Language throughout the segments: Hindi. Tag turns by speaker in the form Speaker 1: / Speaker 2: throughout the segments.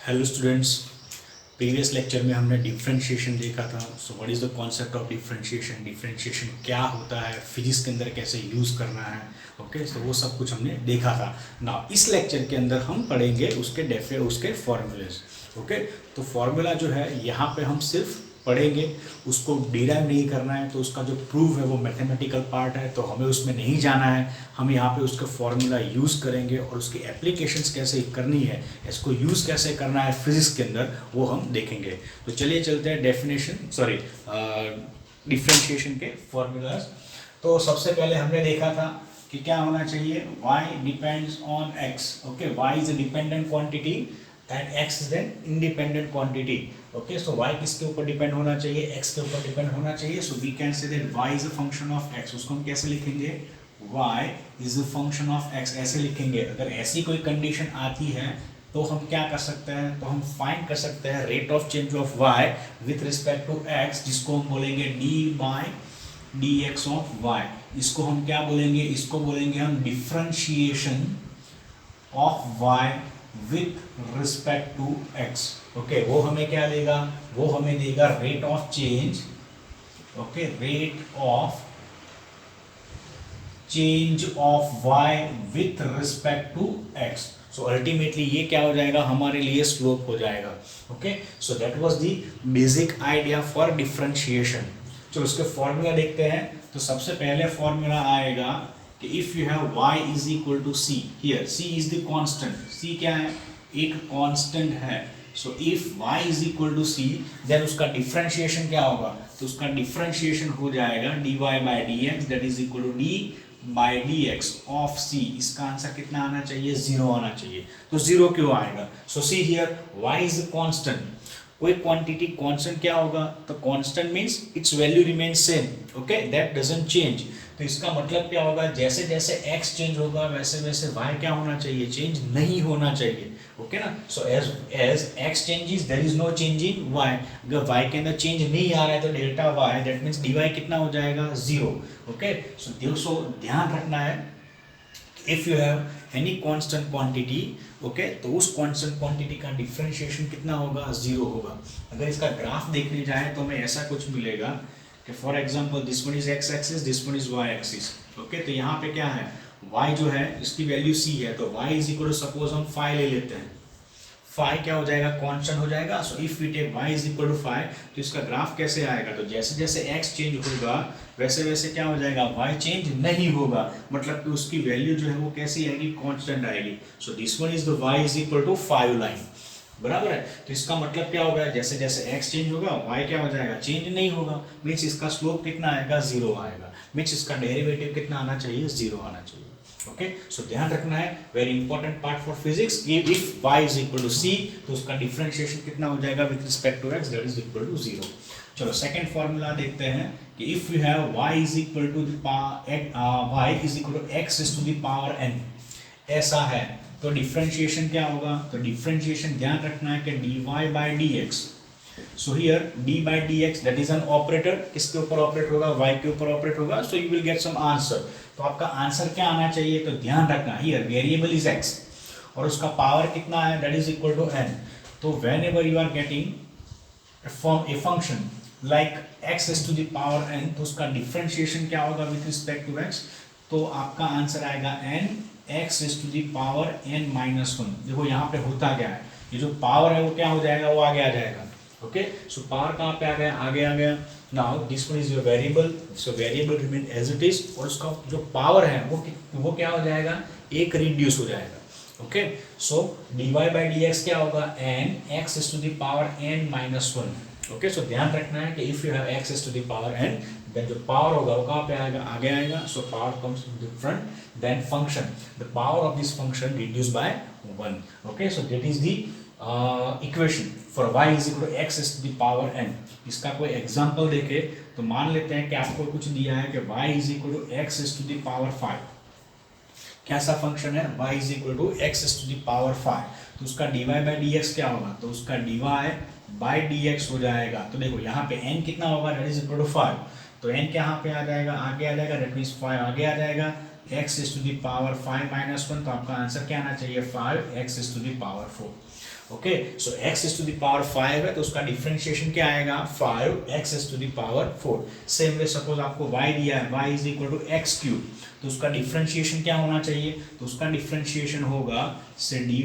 Speaker 1: हेलो स्टूडेंट्स, प्रीवियस लेक्चर में हमने डिफरेंशिएशन देखा था। So what is the concept of differentiation, differentiation क्या होता है, फिजिक्स के अंदर कैसे यूज़ करना है। ओके, तो वो सब कुछ हमने देखा था ना। इस लेक्चर के अंदर हम पढ़ेंगे उसके फॉर्मूलेज। ओके, तो फॉर्मूला जो है यहाँ पे हम सिर्फ पढ़ेंगे, उसको डिराइव नहीं करना है। तो उसका जो प्रूफ है वो मैथमेटिकल पार्ट है, तो हमें उसमें नहीं जाना है। हम यहाँ पे उसका फॉर्मूला यूज़ करेंगे और उसकी एप्लीकेशंस कैसे करनी है, इसको यूज़ कैसे करना है फिजिक्स के अंदर, वो हम देखेंगे। तो चलिए चलते हैं डिफरेंशिएशन के फॉर्मूलाज। तो सबसे पहले हमने देखा था कि क्या होना चाहिए, y depends on x। Okay, y is a dependent quantity and x is an independent quantity. Okay, so y किसके ऊपर डिपेंड होना चाहिए, x के ऊपर डिपेंड होना चाहिए। So we can say that y is a function of x। उसको हम कैसे लिखेंगे, y is a function of x, ऐसे लिखेंगे। अगर ऐसी कोई कंडीशन आती है तो हम क्या कर सकते हैं, तो हम फाइंड कर सकते हैं rate of change of y with respect to x, जिसको हम बोलेंगे d by d x of y. इसको हम क्या बोलेंगे, इसको बोलेंगे हम differentiation of y with respect to x। Okay, वो हमें क्या देगा, वो हमें देगा rate of change. Okay, rate of change of y with respect to x। So ultimately ये क्या हो जाएगा, हमारे लिए स्लोप हो जाएगा। Okay, so that was the basic idea for differentiation. चलो उसके फॉर्मूला देखते हैं। तो सबसे पहले फॉर्मूला आएगा कि if you have y is equal to c, here c is the constant. c क्या है, एक कांस्टेंट है। So if y is equal to c, then उसका डिफरेंशिएशन क्या होगा, तो उसका डिफरेंशिएशन हो जाएगा dy by d x, that is equal to d by d x of c। इसका आंसर कितना आना चाहिए, 0 आना चाहिए। तो 0 क्यों आएगा, so see here y is a constant. कोई क्वांटिटी कांस्टेंट क्या होगा, तो constant means it's value remain same. Okay, that doesn't change. तो इसका मतलब क्या होगा, जैसे जैसे x चेंज होगा वैसे वैसे y क्या होना चाहिए, चेंज नहीं होना चाहिए। ओके ना, so as as x changes there is no change in y। अगर y के अंदर चेंज नहीं आ रहा है तो delta y, that means dy कितना हो जाएगा, 0। ओके, सो ध्यान रखना है, if you have any constant quantity, okay, तो उस कांस्टेंट क्वांटिटी का डिफरेंशिएशन कितना होगा, 0 होगा। अगर इसका ग्राफ देखने जाए तो हमें ऐसा कुछ मिलेगा कि for example this one is x axis, this one is y axis. Okay, तो यहाँ पे क्या है, y जो है इसकी वैल्यू c है, तो y is equal to suppose हम 5 ले लेते हैं। फाइ क्या हो जाएगा, कांस्टेंट हो जाएगा। So if we take y is equal to 5, तो इसका ग्राफ कैसे आएगा, तो जैसे जैसे x चेंज होगा वैसे वैसे क्या हो जाएगा, y चेंज नहीं होगा। मतलब कि उसकी वैल्यू जो है वो कैसी आएगी, कांस्टेंट आएगी। So this one is the y is equal to 5 line, बराबर है। तो इसका मतलब क्या होगा, जैसे जैसे x चेंज होगा y क्या हो जाएगा, चेंज नहीं होगा। मीन्स इसका स्लोप कितना आएगा, 0 आएगा। मीन्स इसका डेरिवेटिव कितना आना चाहिए, 0 आना चाहिए। ओके, सो ध्यान रखना है, very important part for physics. If y is equal to c, तो उसका डिफरेंशिएशन कितना हो जाएगा with respect to x, that is equal to 0। चलो सेकंड फॉर्मूला देखते हैं कि if you have y is equal to the power y is equal to x is to the power n, ऐसा है तो डिफरेंशिएशन क्या होगा, तो डिफरेंशिएशन ध्यान रखना है कि dy by d x. So here d by dx that is an operator, किसके ऊपर ऑपरेट होगा, y के ऊपर ऑपरेट होगा। So you will get some answer. तो आपका आंसर क्या आना चाहिए, तो ध्यान रखना हियर वेरिएबल इज x और उसका पावर कितना है, that is equal to n। तो whenever you are getting from a function like x is to the power n, तो उसका डिफरेंशिएशन क्या होगा विथ रिस्पेक्ट टू x, तो आपका आंसर आएगा n x is to the power n minus 1। देखो यहाँ पे होता क्या है, ये जो पावर है वो क्या हो जाएगा, वो आगे आ जाएगा। ओके, सो पावर कहाँ पे आ गया, आगे आ गया। Now this one is your variable, so variable remain as it is, और उसका जो पावर है वो क्या हो जाएगा, एक रिड्यूस हो जाएगा। Okay, so dy by d x क्या होगा, n x is to the power n minus 1। Okay, so ध्यान रखना है कि if you have x is to the power n, then जो पावर होगा वो कहाँ पे आएगा, आगे आएगा। So power comes in the front, then function, the power of this function reduce by 1। Okay, so that is the equation for y is equal to x is to the power n। इसका कोई एग्जांपल देखे तो मान लेते हैं कि आपको कुछ दिया है कि y is equal to x is to the power 5। कैसा फंक्शन है, y is equal to x is to the power 5, तो उसका dy बाई डी एक्स क्या होगा, तो उसका dy बाई डी एक्स हो जाएगा। तो देखो यहाँ पे n कितना होगा, दैट इज इक्वल टू 5, तो n क्या यहाँ पे आ जाएगा, आगे आ जाएगा, दैट मीन्स 5 आगे आ जाएगा। x is to the power 5 minus 1, तो आपका आंसर क्या आना चाहिए 5x is to the power 4। Okay, so x is to the power 5 है तो उसका डिफरेंशिएशन क्या आएगा 5x is to the power 4। Same way suppose आपको y दिया है, y is equal to x cube, तो उसका डिफरेंशिएशन क्या होना चाहिए, तो उसका डिफरेंशिएशन होगा से dy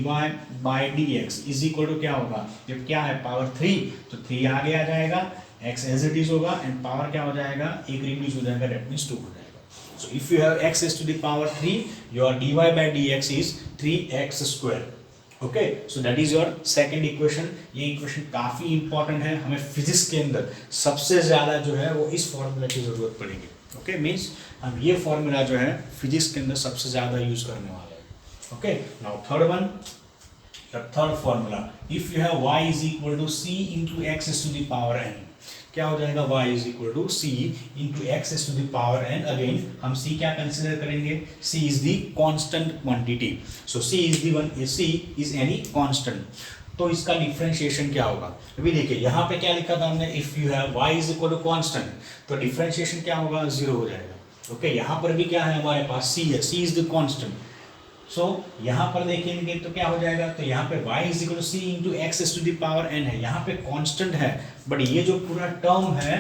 Speaker 1: by dx is equal to क्या होगा, जब क्या है पावर 3 तो 3 आगे आ जाएगा, x एज इट इज होगा एंड पावर क्या हो जाएगा, एक रिड्यूस हो जाएगा, दैट मींस 2 हो जाएगा। So if you have x is to the power 3, your dy by dx is 3x square. Okay, so that is your second equation. ये इक्वेशन काफी इंपॉर्टेंट है, हमें फिजिक्स के अंदर सबसे ज्यादा जो है वो इस फॉर्मूला की जरूरत पड़ेगी। ओके, मींस हम ये फॉर्मूला जो है फिजिक्स के अंदर सबसे ज्यादा यूज करने वाले हैं। Okay, now third one, third formula, if you have y is equal to c into x is to the power n, क्या हो जाएगा y is equal to c into x is to the power n। Again हम c क्या कंसिडर करेंगे, c is the constant quantity, so c is any constant, तो इसका डिफरेंशिएशन क्या होगा। अभी देखिए यहाँ पे क्या लिखा था हमने, if you have y is equal to constant, तो डिफरेंशिएशन क्या होगा 0 हो जाएगा। ओके, यहाँ पर भी क्या है हमारे पास c है, c इज द कांस्टेंट, सो यहाँ पर देखेंगे तो क्या हो जाएगा, तो यहाँ पे y is equal to c into x is to the power n है, यहाँ पे कांस्टेंट है, बट ये जो पूरा टर्म है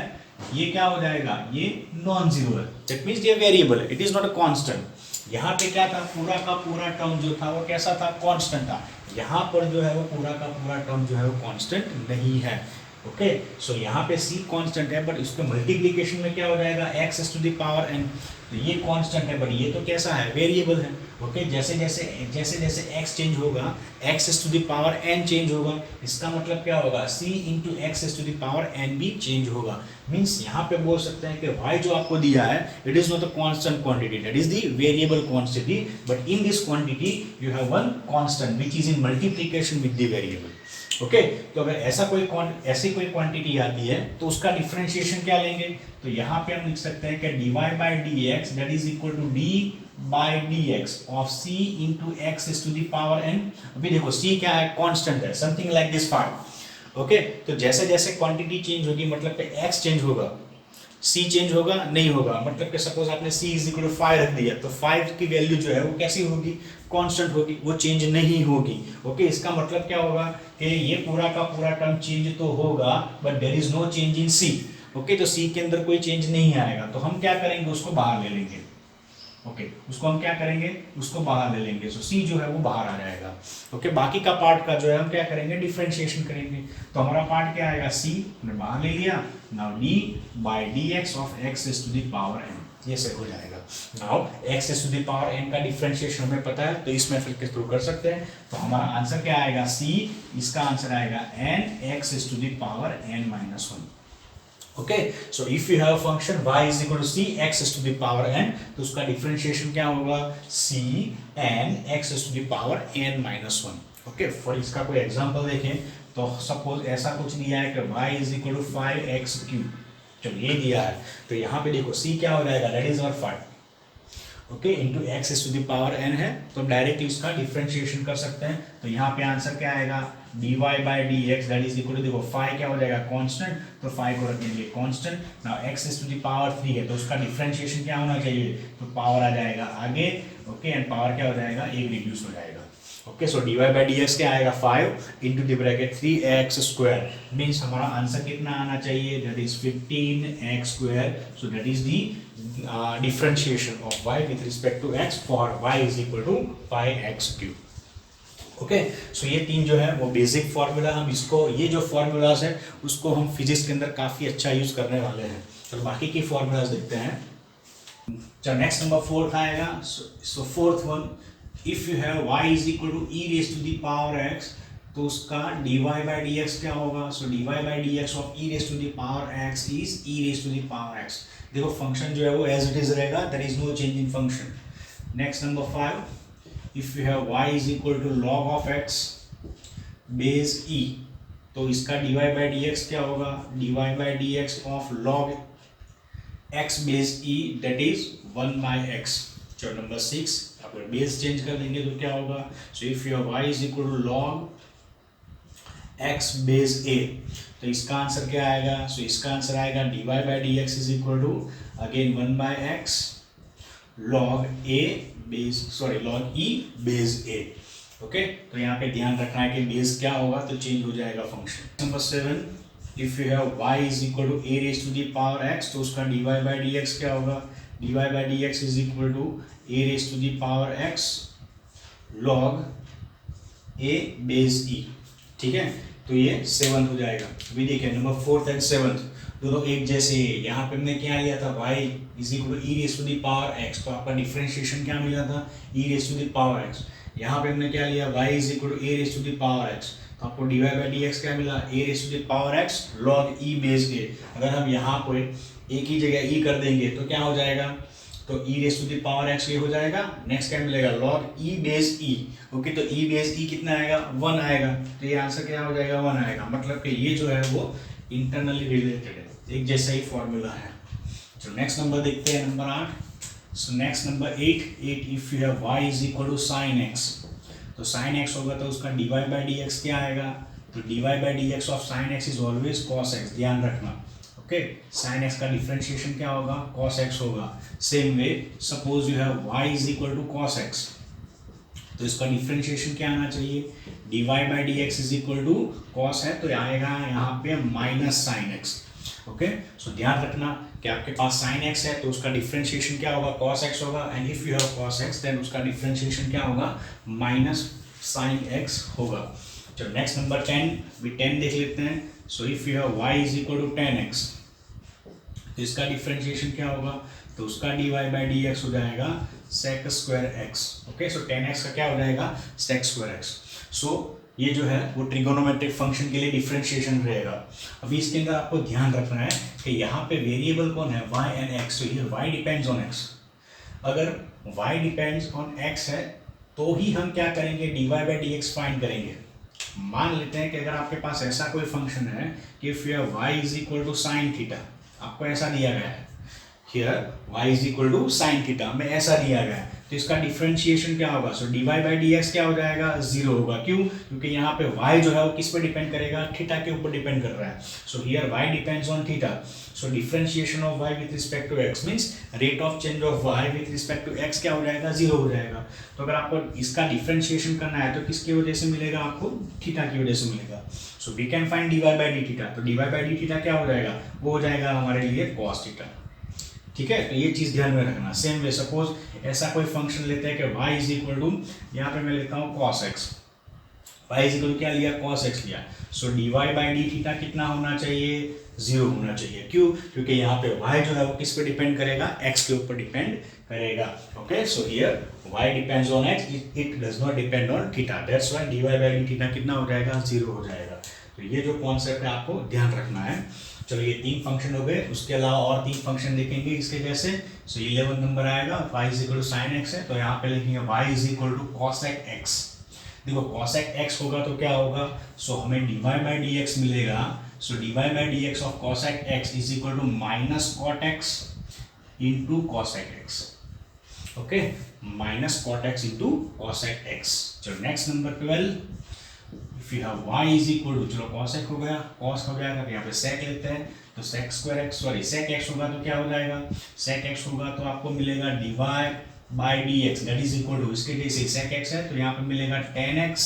Speaker 1: ये क्या हो जाएगा, ये नॉन जीरो है, दैट मींस ये वेरिएबल है, it is not a constant. यहाँ पे क्या था, पूरा का पूरा टर्म जो था वो कैसा था, कांस्टेंट था, यहाँ पर जो है वो पूरा का पूरा टर्म जो है वो कांस्टेंट नहीं है। ओके, सो यहाँ पे c कांस्टेंट है, बट इसके मल्टीप्लिकेशन में क्या हो जाएगा x is to the power n, तो ये कांस्टेंट है बट ये तो कैसा है, वेरिएबल है। ओके, जैसे जैसे x चेंज होगा x is to the power n change होगा, इसका मतलब क्या होगा c into x is to the power n भी चेंज होगा। मीन्स यहाँ पे बोल सकते हैं कि y जो आपको दिया है it is not a constant quantity, that is the variable quantity, but in this quantity you have one constant which is in multiplication with the variable. Okay, तो अगर ऐसी कोई क्वांटिटी आती है तो उसका डिफरेंशिएशन क्या लेंगे, तो यहाँ पे हम लिख सकते हैं कि dy by d x that is equal to d by d x of c into x is to the power n। अभी देखो c क्या है, कांस्टेंट है, something like this part. Okay, तो जैसे जैसे क्वांटिटी चेंज होगी मतलब कि x चेंज होगा, c चेंज होगा नहीं होगा, मतलब कि सपोज आपने c इज इक्वल टू 5 रख दिया तो 5 की वैल्यू जो है वो कैसी होगी, कांस्टेंट होगी, वो चेंज नहीं होगी। ओके, इसका मतलब क्या होगा कि ये पूरा का पूरा टर्म चेंज तो होगा but there is no change in c। Okay, तो c के अंदर कोई चेंज नहीं आएगा, तो हम क्या करेंगे, उसको बाहर ले लेंगे। ओके, उसको हम क्या करेंगे, उसको बाहर ले लेंगे, सो c जो है वो बाहर आ जाएगा। ओके, बाकी का पार्ट का जो है हम क्या करेंगे, डिफरेंशिएशन करेंगे, तो हमारा पार्ट क्या आएगा, c हमने बाहर ले लिया, now d by d x of x is to the power n, ये सही हो जाएगा। Now x is to the power n का डिफरेंशिएशन हमें पता है तो इस मेथड के थ्रू कर सकते हैं, तो हमारा आंसर क्या आएगा c, इसका आंसर आएगा n x is to the power n minus 1। Okay, so if you have a function y is equal to c x is to the power n, तो उसका डिफरेंशिएशन क्या होगा, c n x is to the power n minus 1। Okay, for इसका कोई एग्जांपल देखें तो सपोज ऐसा कुछ दिया है कि y is equal to 5x cube, चलो ये दिया है, तो यहाँ पे देखो c क्या हो जाएगा, that is our 5, okay, into x is to the power n है, तो डायरेक्टली इसका डिफरेंशिएशन कर सकते हैं, तो यहाँ पे आंसर क्या आएगा, dy by d x that is equal to, देखो 5 क्या हो जाएगा, कांस्टेंट, तो 5 को रखेंगे constant, now x is to the power 3 है, तो उसका डिफरेंशिएशन क्या होना चाहिए, तो पावर आ जाएगा आगे। ओके, एंड पावर क्या हो जाएगा, एक रिड्यूस हो जाएगा। Okay, so dy by d x क्या आएगा, 5 into the bracket 3x square, means हमारा आंसर कितना आना चाहिए, that is 15x square, so that is the differentiation of y with respect to x for y is equal to 5x cube. Okay, so ये तीन जो है वो बेसिक फार्मूला, हम इसको, ये जो फार्मूलाज है उसको हम फिजिक्स के अंदर काफ़ी अच्छा यूज़ करने वाले हैं। चलो बाकी की फार्मूलाज देखते हैं। चलो नेक्स्ट नंबर 4 आएगा, so fourth one, if you have y is equal to e raise to the power x, तो उसका dy बाई डी एक्स क्या होगा, so dy by d x of e raise to the power x is e raise to the power x। देखो फंक्शन जो है वो एज इट इज रहेगा, there is no change in function. Next number 5, if you have y is equal to log of x base e, तो इसका dy by dx क्या होगा, dy by dx of log x base e that is 1 by x। चलो नंबर 6, अगर बेस चेंज कर देंगे तो क्या होगा, so if your y is equal to log x base a, तो इसका आंसर क्या आएगा, so इसका आंसर आएगा dy by dx is equal to again 1 by x log a base log e base a। Okay, तो यहाँ पे ध्यान रखना है कि बेस क्या होगा तो चेंज हो जाएगा function. Number 7, if you have y is equal to a raise to the power x, तो उसका dy बाई dx क्या होगा, dy by dx is equal to a raise to the power x log a base e। ठीक है, तो ये 7 हो जाएगा। अभी देखिए नंबर 4th एंड 7th दोनों एक जैसे है। यहाँ पे हमने क्या लिया था, y is equal to e raise to the power x, तो आपका डिफरेंशिएशन क्या मिला था, e raise to the power x। यहाँ पे हमने क्या लिया, y is equal to a raise to the power x, तो आपको dy बाई dx क्या मिला, a raise to the power x log e base a। अगर हम यहाँ पे a की जगह e कर देंगे तो क्या हो जाएगा, तो e raise to the power x ये हो जाएगा। नेक्स्ट क्या मिलेगा, log e base e। Okay, तो e बेस e कितना आएगा, 1 आएगा, तो ये आंसर क्या हो जाएगा, 1 आएगा। मतलब कि ये जो है वो इंटरनली रिलेटेड है, एक जैसा ही फॉर्मूला है। तो नेक्स्ट नंबर देखते हैं, number 8। So next number 8 if you have y is equal to sine x, तो साइन x होगा तो उसका dy बाई dx क्या आएगा, तो dy by dx of sine x is always cos x, ध्यान रखना। ओके, साइन x का डिफरेंशिएशन क्या होगा, cos x होगा। Same way suppose you have y is equal to cos x, तो इसका डिफरेंशिएशन क्या आना चाहिए, dy by dx is equal to cos है तो आएगा यहाँ पे minus sine x। Okay, so ध्यान रखना कि आपके पास साइन x है तो उसका डिफरेंशिएशन क्या होगा, cos x होगा, and if you have cos x then उसका डिफरेंशिएशन क्या होगा, माइनस साइन x होगा। चलो नेक्स्ट नंबर 10, भी 10 देख लेते हैं। So if you have y is equal to 10x, तो इसका डिफरेंशिएशन क्या होगा, तो उसका dy बाई dx हो जाएगा sec स्क्वायर x। ओके, सो 10x का क्या हो जाएगा, sec स्क्वायर x। सो ये जो है वो ट्रिगोनोमेट्रिक फंक्शन के लिए डिफरेंशिएशन रहेगा। अभी इसके अंदर आपको ध्यान रखना है कि यहाँ पे वेरिएबल कौन है, y एंड x। तो here y depends on x। अगर y डिपेंड्स ऑन x है तो ही हम क्या करेंगे, dy बाई dx फाइंड करेंगे। मान लेते हैं कि अगर आपके पास ऐसा कोई फंक्शन है कि if you have y is equal to sine theta, आपको ऐसा दिया गया है, here y is equal to sine theta में ऐसा दिया गया है, तो इसका डिफरेंशिएशन क्या होगा, सो dy बाई dx क्या हो जाएगा, 0 होगा। क्यों, क्योंकि यहाँ पे y जो है वो किस पे डिपेंड करेगा, थीटा के ऊपर डिपेंड कर रहा है। So here y depends on theta, so differentiation of y with respect to x means rate of change of y with respect to x क्या हो जाएगा, 0 हो जाएगा। तो अगर आपको इसका डिफरेंशिएशन करना है तो किसकी वजह से मिलेगा, आपको थीटा की वजह से मिलेगा। So we can find dy by d theta, तो dy बाई डी थीटा क्या हो जाएगा, वो हो जाएगा हमारे लिए cos थीटा। ठीक है, तो ये चीज ध्यान में रखना। सेम वे सपोज ऐसा कोई फंक्शन लेते हैं कि y इज इक्वल टू, यहाँ पे मैं लेता हूँ cos x, y is equal to क्या लिया, cos x लिया। So dy by d theta कितना होना चाहिए, 0 होना चाहिए। क्यों, क्योंकि यहाँ पे y जो है वो किस पे डिपेंड करेगा, x के ऊपर डिपेंड करेगा। Okay, so here y depends on x, it does not depend on theta, that's why dy by d theta कितना हो जाएगा, 0 हो जाएगा। तो ये जो कॉन्सेप्ट है आपको ध्यान रखना है। चलो ये 3 फंक्शन हो गए, उसके अलावा और 3 फंक्शन देखेंगे इसके जैसे। सो 11 नंबर आएगा, y is equal to sine x है तो यहाँ पे लिखेंगे y is equal to cosec x। देखो cosec x होगा तो क्या होगा, सो हमें dy बाई dx मिलेगा। So dy by dx of cosec x is equal to minus cot x into cosec x। Okay, minus cot x into cosec x। चलो next number 12, if you have y is equal to, चलो cosec हो गया, cos हो जाएगा तो यहाँ पे sec लेते हैं, तो sec square x, sorry sec x होगा तो क्या हो जाएगा, sec x होगा तो आपको मिलेगा dy by dx that is equal to, इसके जैसे sec x है तो यहाँ पे मिलेगा tan x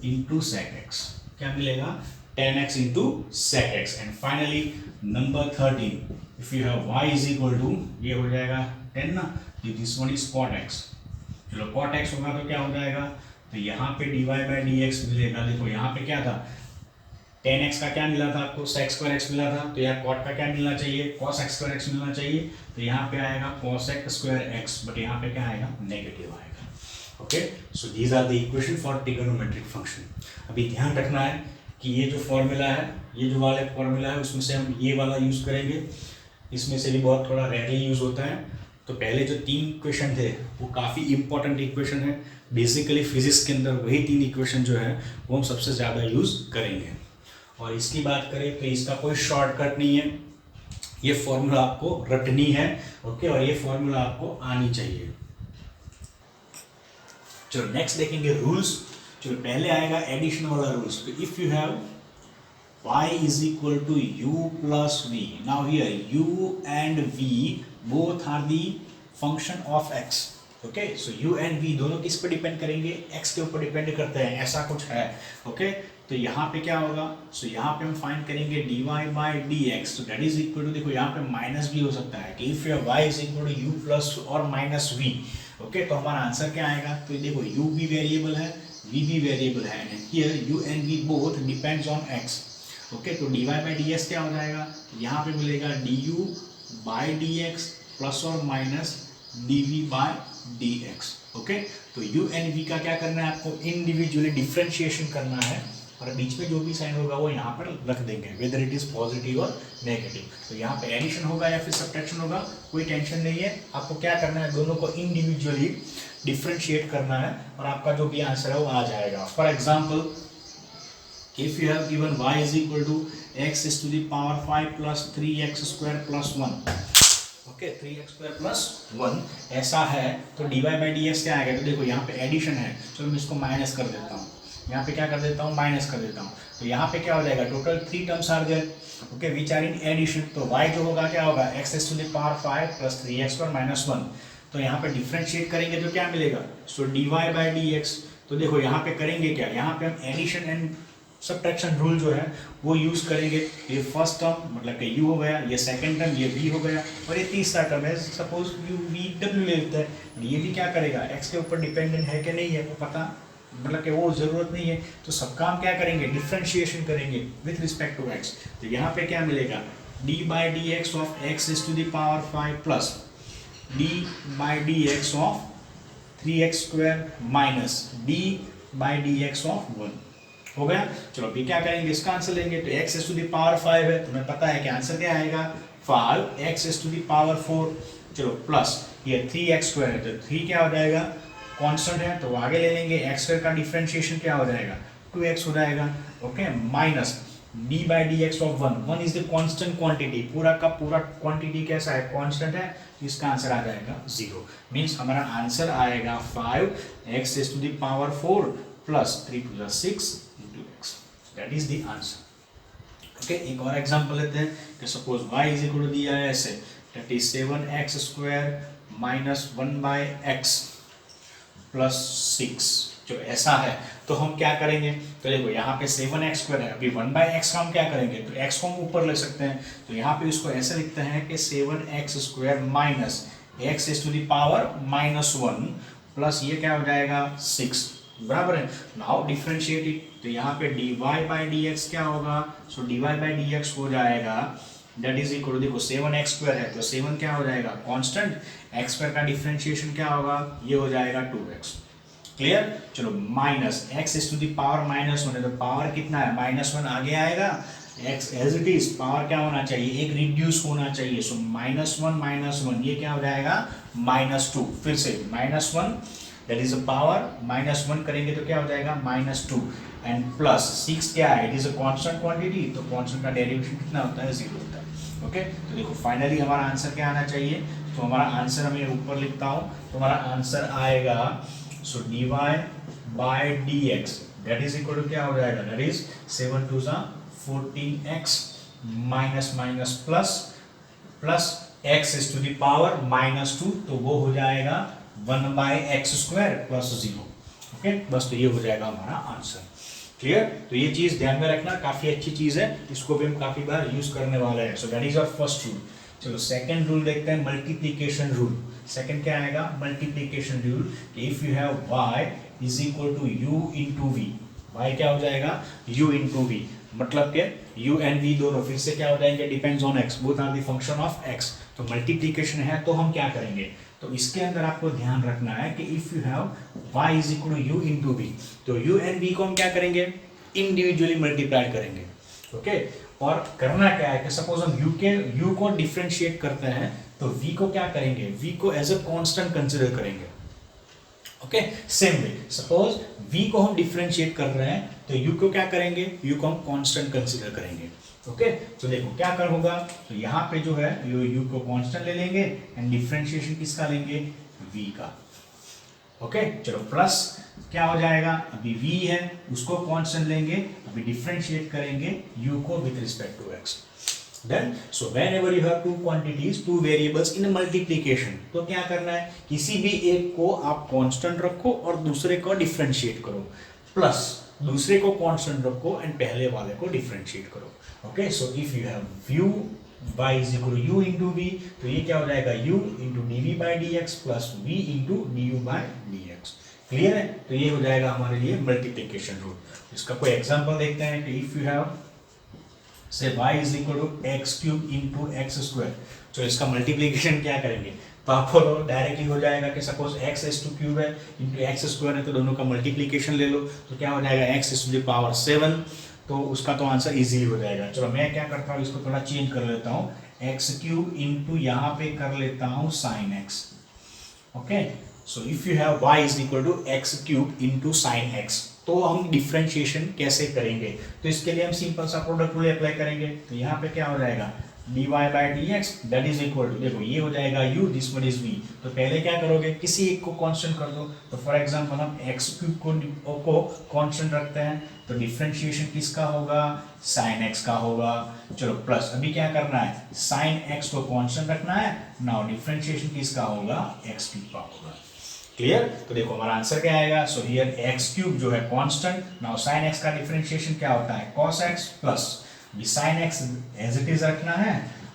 Speaker 1: into sec x, क्या मिलेगा, tan x into sec x। And finally number 13, if you have y is equal to, ये हो जाएगा 10 ना, this one is cot x। चलो cot x होगा तो क्या हो जाएगा, तो यहाँ पे dy बाई dx मिलेगा। देखो यहाँ पे क्या था, tan x का क्या मिला था आपको, sec स्क्वायर x मिला था, तो यहाँ cot का क्या मिलना चाहिए, cos x स्क्वायर x मिलना चाहिए, तो यहाँ पे आएगा cosec स्क्वायर x, बट यहाँ पे क्या आएगा, नेगेटिव आएगा। Okay, so these are the equation for trigonometric function. अभी ध्यान रखना है कि ये जो फॉर्मूला है, ये जो वाले फॉर्मूला है उसमें से हम ये वाला यूज़ करेंगे, इसमें से भी बहुत थोड़ा रेयरली यूज़ होता है। तो पहले जो 3 इक्वेशन थे वो काफ़ी इंपॉर्टेंट इक्वेशन है, बेसिकली फिजिक्स के अंदर वही 3 इक्वेशन जो है वो हम सबसे ज़्यादा यूज़ करेंगे। और इसकी बात करें तो इसका कोई शॉर्टकट नहीं है, ये फॉर्मूला आपको रटनी है। ओके, और ये फॉर्मूला आपको आनी चाहिए। चलो नेक्स्ट देखेंगे रूल्स। चलो पहले आएगा एडिशन वाला रूल्स। तो if you have y is equal to u plus v, now here u and v both are the function of x. Okay, so u and v दोनों किस पे डिपेंड करेंगे, x के ऊपर डिपेंड करते हैं, ऐसा कुछ है। ओके, तो यहाँ पे क्या होगा, सो यहाँ पे हम फाइंड करेंगे dy बाई डी एक्स, तो दैट इज इक्वल टू, देखो यहाँ पे माइनस भी हो सकता है कि if your y is equal to u plus और माइनस v। ओके, तो हमारा आंसर क्या आएगा, तो देखो u भी वेरिएबल है, v भी वेरिएबल है, here u and v both depends on x। Okay, तो dy बाई डी एक्स क्या हो जाएगा, यहाँ पे मिलेगा du by d x plus और minus dv by dx। Okay, तो u एंड v का क्या करना है, आपको इंडिविजुअली डिफरेंशिएशन करना है, और बीच में जो भी साइन होगा वो यहाँ पर रख देंगे, वेदर इट इज पॉजिटिव और नेगेटिव। तो यहाँ पे एडिशन होगा या फिर सब्ट्रैक्शन होगा, कोई टेंशन नहीं है, आपको क्या करना है, दोनों को इंडिविजुअली डिफरेंशिएट करना है, और आपका जो भी आंसर है वो आ जाएगा। For example, if you have given y is equal to x is to the power 5 plus 3x square plus 1, okay 3x square plus 1 ऐसा है, तो dy बाई डी एक्स क्या आएगा, तो देखो यहाँ पे एडिशन है, चलो मैं इसको माइनस कर देता हूँ, यहाँ पे क्या कर देता हूँ, माइनस कर देता हूँ, तो यहाँ पे क्या हो जाएगा, total 3 terms are there, okay which are in addition, तो y जो होगा क्या होगा, x is to the power 5 plus 3x square minus 1, तो यहाँ पे डिफरेंशिएट करेंगे तो क्या मिलेगा, so dy by d x, तो देखो यहाँ पे करेंगे क्या, यहाँ पे हम एडिशन एंड सब्ट्रैक्शन रूल जो है वो यूज करेंगे। ये फर्स्ट टर्म मतलब कि u हो गया, ये सेकंड टर्म ये v हो गया, और ये तीसरा टर्म है सपोज u v w ले लेते हैं, ये भी क्या करेगा, x के ऊपर डिपेंडेंट है कि नहीं है वो पता, मतलब कि वो जरूरत नहीं है, तो सबका हम क्या करेंगे, डिफरेंशिएशन करेंगे विथ रिस्पेक्ट टू x। तो यहाँ पे क्या मिलेगा, d by d x of x is to the power 5 plus d by d x of 3x square minus d by d x of 1 हो गया। चलो अभी क्या करेंगे, इसका आंसर लेंगे, तो x is to the power 5 है, तुम्हें पता है कि आंसर क्या आएगा 5x is to the power 4, चलो प्लस ये 3x स्क्वायर है, तो 3 क्या हो जाएगा, कांस्टेंट है तो आगे ले लेंगे, x स्क्वायर का डिफरेंशिएशन क्या हो जाएगा 2x हो जाएगा, okay minus d by d x of 1 is the constant quantity, पूरा का पूरा क्वांटिटी कैसा है, कांस्टेंट है, इसका आंसर आ जाएगा 0, मींस हमारा आंसर आएगा 5x is to the power 4 plus 3 to the 6 into x, that is the answer। Okay, एक और एग्जांपल लेते हैं कि suppose y is equal to दिया है ऐसे, that is 7x square minus 1 by x plus 6, जो ऐसा है तो हम क्या करेंगे, तो देखो यहाँ पे 7x स्क्वायर है, अभी 1 बाई एक्स का हम क्या करेंगे, तो x को हम ऊपर ले सकते हैं, तो यहाँ पे इसको ऐसे लिखते हैं कि 7x square minus x is to the power minus 1 plus ये क्या हो जाएगा 6, बराबर है। नाउ डिफरेंशिएट इट, तो यहाँ पे dy बाई डी एक्स क्या होगा, so dy by d x हो जाएगा दैट इज इक्वल टू, देखो 7x स्क्वायर है तो 7 क्या हो जाएगा कांस्टेंट, x स्क्वायर का डिफरेंशिएशन क्या होगा, ये हो जाएगा 2x, क्लियर। चलो minus x is to the power minus 1 है, तो पावर कितना है माइनस 1 आगे आएगा, x as it is power क्या होना चाहिए, एक रिड्यूस होना चाहिए, सो माइनस 1 ये क्या हो जाएगा माइनस 2, फिर से minus 1 that is a power minus 1 करेंगे तो क्या हो जाएगा माइनस 2 एंड प्लस 6 क्या है, it is a constant quantity, तो कांस्टेंट का डेरिवेशन कितना होता है 0 होता है। ओके, तो देखो फाइनली हमारा आंसर क्या आना चाहिए, तो हमारा आंसर मैं ऊपर लिखता हूँ, तो हमारा आंसर आएगा so dy by d x that is equal to क्या हो जाएगा, that is 7 to 14x minus minus plus plus x is to the power minus 2, तो वो हो जाएगा 1 by x square plus 0, okay बस, तो ये हो जाएगा हमारा आंसर, क्लियर। तो ये चीज ध्यान में रखना, काफी अच्छी चीज है, इसको भी हम काफी बार यूज करने वाले हैं, so that is our first rule. चलो सेकंड रूल देखते हैं, मल्टीप्लिकेशन रूल। सेकंड क्या आएगा, multiplication rule, if you have y is equal to u into v, y क्या हो जाएगा u इंटू v, मतलब के u एंड v दोनों फिर से क्या हो जाएंगे, depends on x, both are the function of x, तो मल्टीप्लिकेशन है तो हम क्या करेंगे, तो इसके अंदर आपको ध्यान रखना है कि if you have y is equal to u into v, तो u एंड v को हम क्या करेंगे, इंडिविजुअली मल्टीप्लाई करेंगे, ओके। और करना क्या है कि सपोज हम u को डिफरेंशिएट करते हैं, तो v को क्या करेंगे, v को एज अ कांस्टेंट कंसीडर करेंगे, okay. Same way suppose v को हम डिफरेंशिएट कर रहे हैं, तो u को क्या करेंगे, u को हम कांस्टेंट कंसीडर करेंगे, ओके। तो देखो क्या कर होगा, तो यहाँ पे जो है u को कांस्टेंट ले लेंगे एंड डिफरेंशिएशन किसका लेंगे, v का, ओके। चलो प्लस क्या हो जाएगा, अभी v है उसको कांस्टेंट लेंगे, अभी डिफरेंशिएट करेंगे u को with respect to x, Then so whenever you have two quantities, two variables in a multiplication, तो क्या करना है, किसी भी एक को आप कांस्टेंट रखो और दूसरे को डिफरेंशिएट करो, प्लस दूसरे को कांस्टेंट रखो एंड पहले वाले को डिफरेंशिएट करो. Okay, so if you have u y is equal to u into v, तो ये क्या हो जाएगा u into dv by dx plus v into du by dx. Clear है? तो ये हो जाएगा हमारे लिए मल्टीप्लिकेशन रूल. इसका कोई एग्जांपल देखते हैं कि if you have say y is equal to x cube into x square, तो इसका मल्टीप्लीकेशन क्या करेंगे, तो आपको डायरेक्टली हो जाएगा कि suppose x is two cube है इंटू एक्स स्क्वायर है, तो दोनों का मल्टीप्लीकेशन ले लो, तो क्या हो जाएगा x is to the power 7, तो उसका तो आंसर इजीली हो जाएगा. चलो मैं क्या करता हूँ, इसको थोड़ा चेंज कर लेता हूँ, एक्स क्यूब इंटू यहाँ पे कर लेता हूँ sine x. Okay, so if you have y is equal to x cube into sine x, तो हम डिफरेंशिएशन कैसे करेंगे, तो इसके लिए हम सिंपल सा प्रोडक्ट रूल अप्लाई करेंगे. तो यहाँ पे क्या हो जाएगा, dy by dx that is equal to, देखो ये हो जाएगा u, this one is v, तो पहले क्या करोगे, किसी एक को कांस्टेंट कर दो. तो फॉर एग्जांपल हम x क्यूब को कांस्टेंट रखते हैं, तो डिफरेंशिएशन किसका होगा, sin x का होगा. चलो प्लस अभी क्या करना है, sin x को कांस्टेंट रखना है, नाउ डिफरेंशिएशन किसका होगा, x क्यूब का होगा. क्लियर? तो देखो हमारा आंसर क्या आएगा, सो हियर एक्स क्यूब जो है कांस्टेंट, नाउ साइन एक्स का डिफरेंशिएशन क्या होता है, cos x प्लस भी sine x as it is रखना है,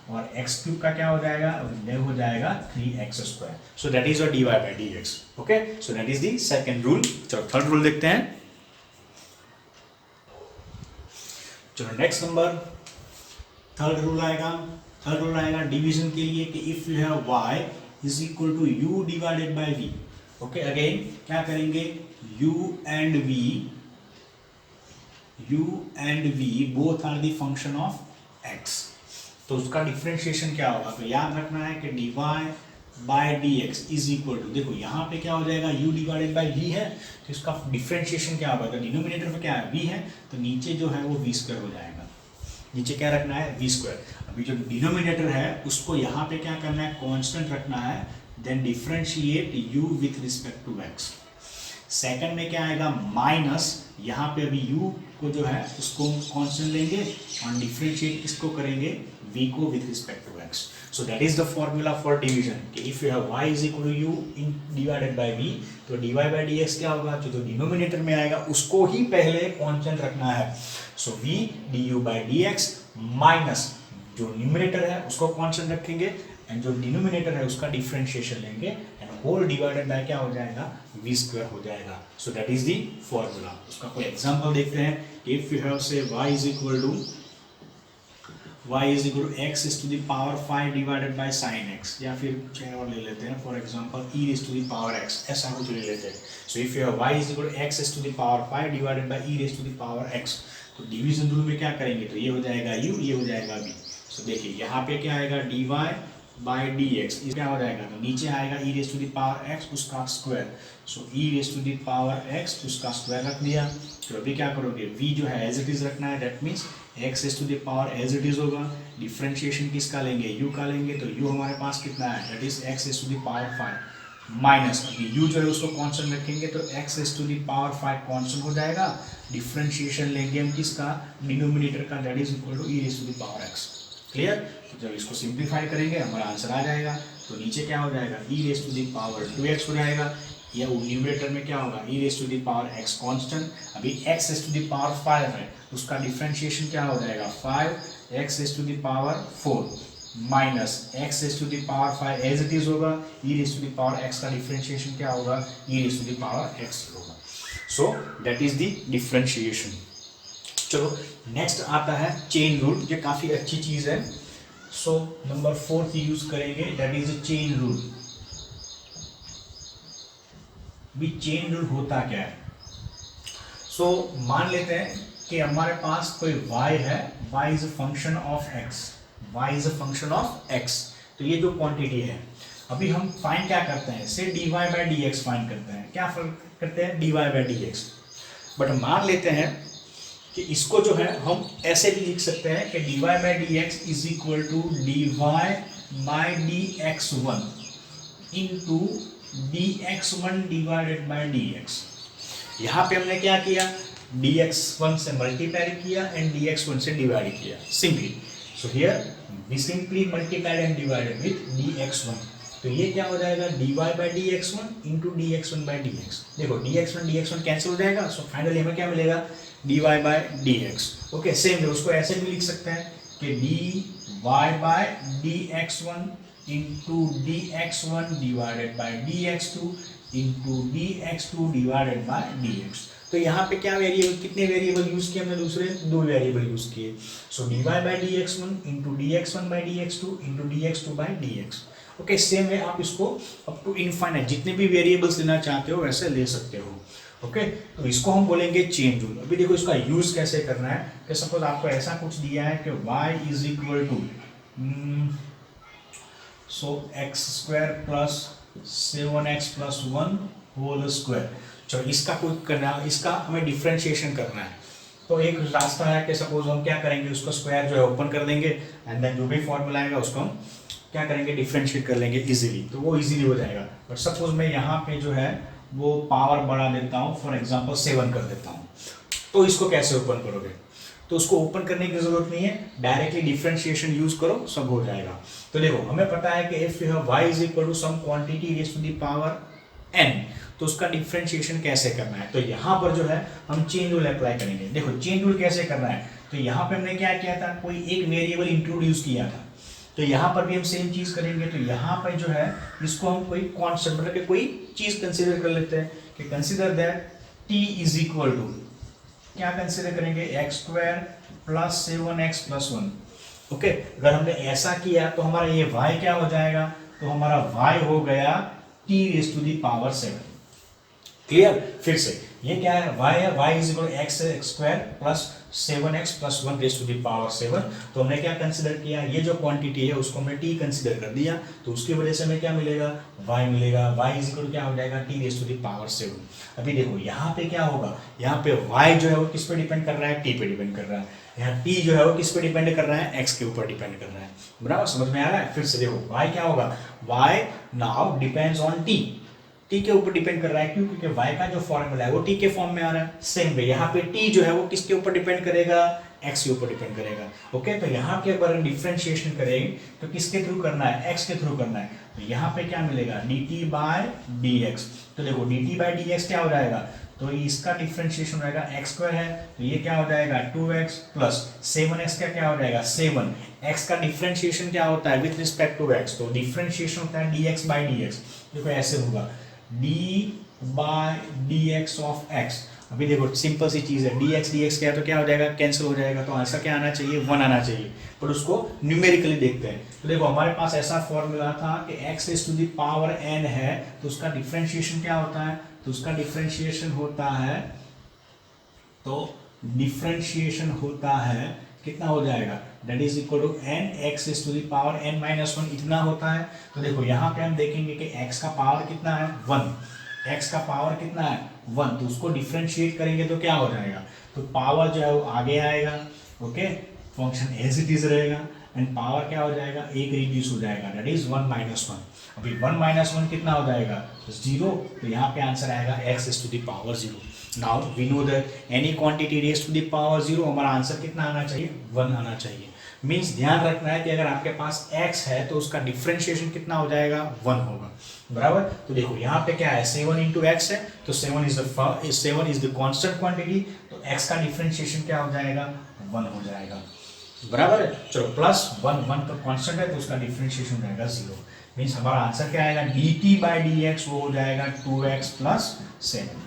Speaker 1: और एक्स क्यूब का क्या हो जाएगा, वो हो जाएगा 3x square. So that is your dy by dx. Okay, so that is the second rule. चलो थर्ड रूल देखते हैं. चलो नेक्स्ट नंबर थर्ड रूल आएगा डिवीजन के लिए कि if you have y is equal to u divided by v. Okay, again क्या करेंगे, u and v both are the function of x, तो उसका डिफरेंशिएशन क्या होगा, तो याद रखना है कि dy by dx is equal to, देखो यहाँ पे क्या हो जाएगा, u डिवाइडेड बाई v है, तो इसका डिफरेंशिएशन क्या होगा, तो डिनोमिनेटर पे क्या है, v है, तो नीचे जो है वो v स्क्वायर हो जाएगा. नीचे क्या रखना है, v स्क्वायर. अभी जो डिनोमिनेटर है उसको यहाँ पे क्या करना है, कांस्टेंट रखना है, then differentiate u with respect to x. Second में क्या आएगा, माइनस यहाँ पे अभी u को जो है उसको कांस्टेंट लेंगे और डिफरेंशिएट किसको करेंगे, v को with respect to x. So that is the formula for division कि if you have y is equal to u in divided by v, तो dy बाय dx क्या होगा, जो डिनोमिनेटर में आएगा उसको ही पहले कांस्टेंट रखना है. So v du by dx minus जो न्यूमरेटर है उसको कांस्टेंट रखेंगे एंड जो डिनोमिनेटर है उसका डिफरेंशिएशन लेंगे एंड होल डिवाइडेड बाय क्या हो जाएगा, v स्क्वायर हो जाएगा. So that is the formula. उसका कोई एग्जांपल देखते हैं. If you have say y is equal to x is to the power 5 divided by sin x, या फिर कुछ और ले लेते हैं, for example e is to the power x, ऐसा कुछ ले लेते हैं. So if you have y is equal to x is to the power 5 divided by e is to the power x, तो डिवीजन रूल में क्या करेंगे, तो ये हो जाएगा u, ये हो जाएगा v. सो देखिए यहाँ पे क्या आएगा, dy बाई dx क्या हो जाएगा, तो नीचे आएगा e raise to the power x उसका square. So e raise to the power x उसका स्क्वायर रख दिया. तो अभी क्या करोगे, v जो है एज इट इज रखना है, that means x raise to the power as it is होगा. डिफरेंशिएशन किसका लेंगे, u का लेंगे, तो u हमारे पास कितना है, that is x raise to the power 5 minus अभी u जो है उसको कांस्टेंट रखेंगे, तो x raise to the power 5 constant हो जाएगा. डिफरेंशिएशन लेंगे हम किसका, डिनोमिनेटर का, that is equal to e raise to the power x. Clear? तो जब इसको सिंप्लीफाई करेंगे हमारा आंसर आ जाएगा. तो नीचे क्या हो जाएगा, e raise to the power 2x हो जाएगा, या न्यूमरेटर में क्या होगा, e raise to the power x constant. अभी x raise to the power 5 है, उसका डिफरेंशिएशन क्या हो जाएगा, 5x raise to the power 4 minus x raise to the power 5 as it is होगा, e raise to the power x का डिफरेंशिएशन क्या होगा, e raise to the power x होगा. सो दैट इज द डिफरेंशिएशन. चलो नेक्स्ट आता है चेन रूल. ये काफ़ी अच्छी चीज़ है. सो नंबर 4 यूज करेंगे, दैट इज चेन रूल. भी चेन रूल होता क्या है, सो मान लेते हैं कि हमारे पास कोई y है, y is a function of x, y is a function of x. तो ये जो क्वांटिटी है, अभी हम फाइंड क्या करते हैं, से dy बाई dx फाइंड करते हैं. क्या करते हैं, dy बाई dx. बट मान लेते हैं कि इसको जो है हम ऐसे भी लिख सकते हैं कि dy by dx is equal to dy by dx1 into dx1 divided by dx. यहाँ पे हमने क्या किया, dx1 से मल्टीप्लाई किया एंड dx1 से डिवाइड किया simply. So here we simply multiplied and divided with dx1, तो ये क्या हो जाएगा dy by dx1 into dx1 by dx। देखो dx1 कैंसिल हो जाएगा, सो फाइनली हमें क्या मिलेगा dy by dx। Okay, same है, उसको ऐसे भी लिख सकते हैं कि dy by dx1 into dx1 divided by dx2 into dx2 divided by dx। तो यहाँ पे क्या वेरिएबल, कितने वेरिएबल यूज किए हमने, दूसरे दो वेरिएबल यूज किए। सो dy by dx1 into dx1 by dx2 into dx2 by dx। Okay, same है, आप इसको अप टू इनफाइनाइट जितने भी वेरिएबल्स लेना चाहते हो वैसे ले सकते हो। ओके, तो इसको हम बोलेंगे चेन रूल। अभी देखो इसका यूज कैसे करना है कि सपोज आपको ऐसा कुछ दिया है कि y is equal to so x square plus 7x plus 1 whole square. चलो इसका कुछ करना, इसका हमें डिफ्रेंशिएशन करना है। तो एक रास्ता है कि सपोज हम क्या करेंगे, उसको स्क्वायर जो है ओपन कर देंगे एंड देन जो भी फॉर्मूला आएगा उसको हम क्या करेंगे डिफ्रेंशिएट कर लेंगे इजीली, तो वो इजीली हो जाएगा। बट सपोज मैं यहाँ पे जो है वो पावर बढ़ा देता हूँ, फॉर एग्जांपल 7 कर देता हूँ, तो इसको कैसे ओपन करोगे, तो उसको ओपन करने की जरूरत नहीं है, डायरेक्टली डिफरेंशिएशन यूज करो, सब हो जाएगा। तो देखो हमें पता है कि if you have y is equal to some quantity raise to the power n, तो उसका डिफरेंशिएशन कैसे करना है, तो यहाँ पर जो है हम चेन रूल अप्लाई करेंगे। देखो चेन रूल कैसे करना है, तो यहाँ पे हमने क्या किया था, कोई एक वेरिएबल इंट्रोड्यूस किया था, तो यहाँ पर भी हम सेम चीज करेंगे। तो यहाँ पर जो है इसको हम कोई कॉन्स्टेंट मतलब कि कोई चीज कंसीडर कर लेते हैं कि consider that t is equal to क्या कंसीडर करेंगे x square plus 7x plus 1। Okay, अगर हमने ऐसा किया तो हमारा ये y क्या हो जाएगा, तो हमारा y हो गया t raise to the power 7। Clear, फिर से ये क्या है, y है, y is equal to x square plus 7x plus 1 raise to the power 7। तो हमने क्या कंसीडर किया, ये जो क्वांटिटी है उसको हमने t कंसीडर कर दिया, तो उसकी वजह से हमें क्या मिलेगा, y मिलेगा। y इज इक्वल टू क्या हो जाएगा t raise to the power 7। अभी देखो यहाँ पे क्या होगा, यहाँ पे y जो है वो किस पे डिपेंड कर रहा है, t पे डिपेंड कर रहा है। यहाँ t जो है वो किस पे डिपेंड कर रहा है, x के ऊपर डिपेंड कर रहा है। बराबर, समझ में आ रहा है। फिर से देखो y क्या होगा, y now depends on t, t के ऊपर डिपेंड कर रहा है, क्यों, क्योंकि y का जो फॉर्मूला है वो t के फॉर्म में आ रहा है। सेम वे यहाँ पे t जो है वो किसके ऊपर डिपेंड करेगा, x के ऊपर डिपेंड करेगा। ओके, तो यहाँ के अगर डिफरेंशिएशन करेंगे तो किसके थ्रू करना है, x के थ्रू करना है। तो यहाँ पे क्या मिलेगा dt बाय dx। तो देखो dt बाय dx क्या हो जाएगा, तो इसका डिफरेंशिएशन रहेगा x स्क्वायर है, तो ये क्या हो जाएगा 2x प्लस 7x का क्या हो जाएगा 7। x का डिफरेंशिएशन क्या होता है विद रिस्पेक्ट टू x, तो डिफरेंशिएशन होता है dx बाय dx। देखो ऐसे होगा d by dx of x। अभी देखो सिंपल सी चीज है, dx क्या है, तो क्या हो जाएगा कैंसिल हो जाएगा, तो आंसर क्या आना चाहिए 1 आना चाहिए। पर उसको न्यूमेरिकली देखते हैं, तो देखो हमारे पास ऐसा फॉर्मूला था कि x raise to the power n है, तो उसका डिफरेंशिएशन क्या होता है, तो उसका डिफरेंशिएशन होता है, तो डिफरेंशिएशन होता है कितना हो जाएगा, that is equal to n x raise to the power n minus 1 इतना होता है। तो देखो यहाँ पे हम देखेंगे कि x का पावर कितना है 1, x का पावर कितना है 1, तो उसको डिफरेंशिएट करेंगे तो क्या हो जाएगा, तो पावर जो है वो आगे आएगा। Okay, function as it is रहेगा एंड पावर क्या हो जाएगा, एक रिड्यूस हो जाएगा, दैट इज 1 माइनस 1। अभी 1 माइनस 1 कितना हो जाएगा 0, तो यहाँ पे आंसर आएगा x is to the power 0। Now we know that any quantity raise to the power 0, हमारा आंसर कितना आना चाहिए 1 आना चाहिए। मीन्स ध्यान रखना है कि अगर आपके पास x है तो उसका डिफरेंशिएशन कितना हो जाएगा 1 होगा। बराबर, तो देखो यहाँ पे क्या है 7 इंटू एक्स है, तो 7 इज द कांस्टेंट क्वांटिटी, तो x का डिफरेंशिएशन क्या हो जाएगा 1 हो जाएगा। बराबर है, चलो प्लस 1 तो कांस्टेंट है तो उसका डिफरेंशिएशन रहेगा 0। मीन्स हमारा आंसर क्या आएगा dt बाई dx वो हो जाएगा 2x प्लस 7।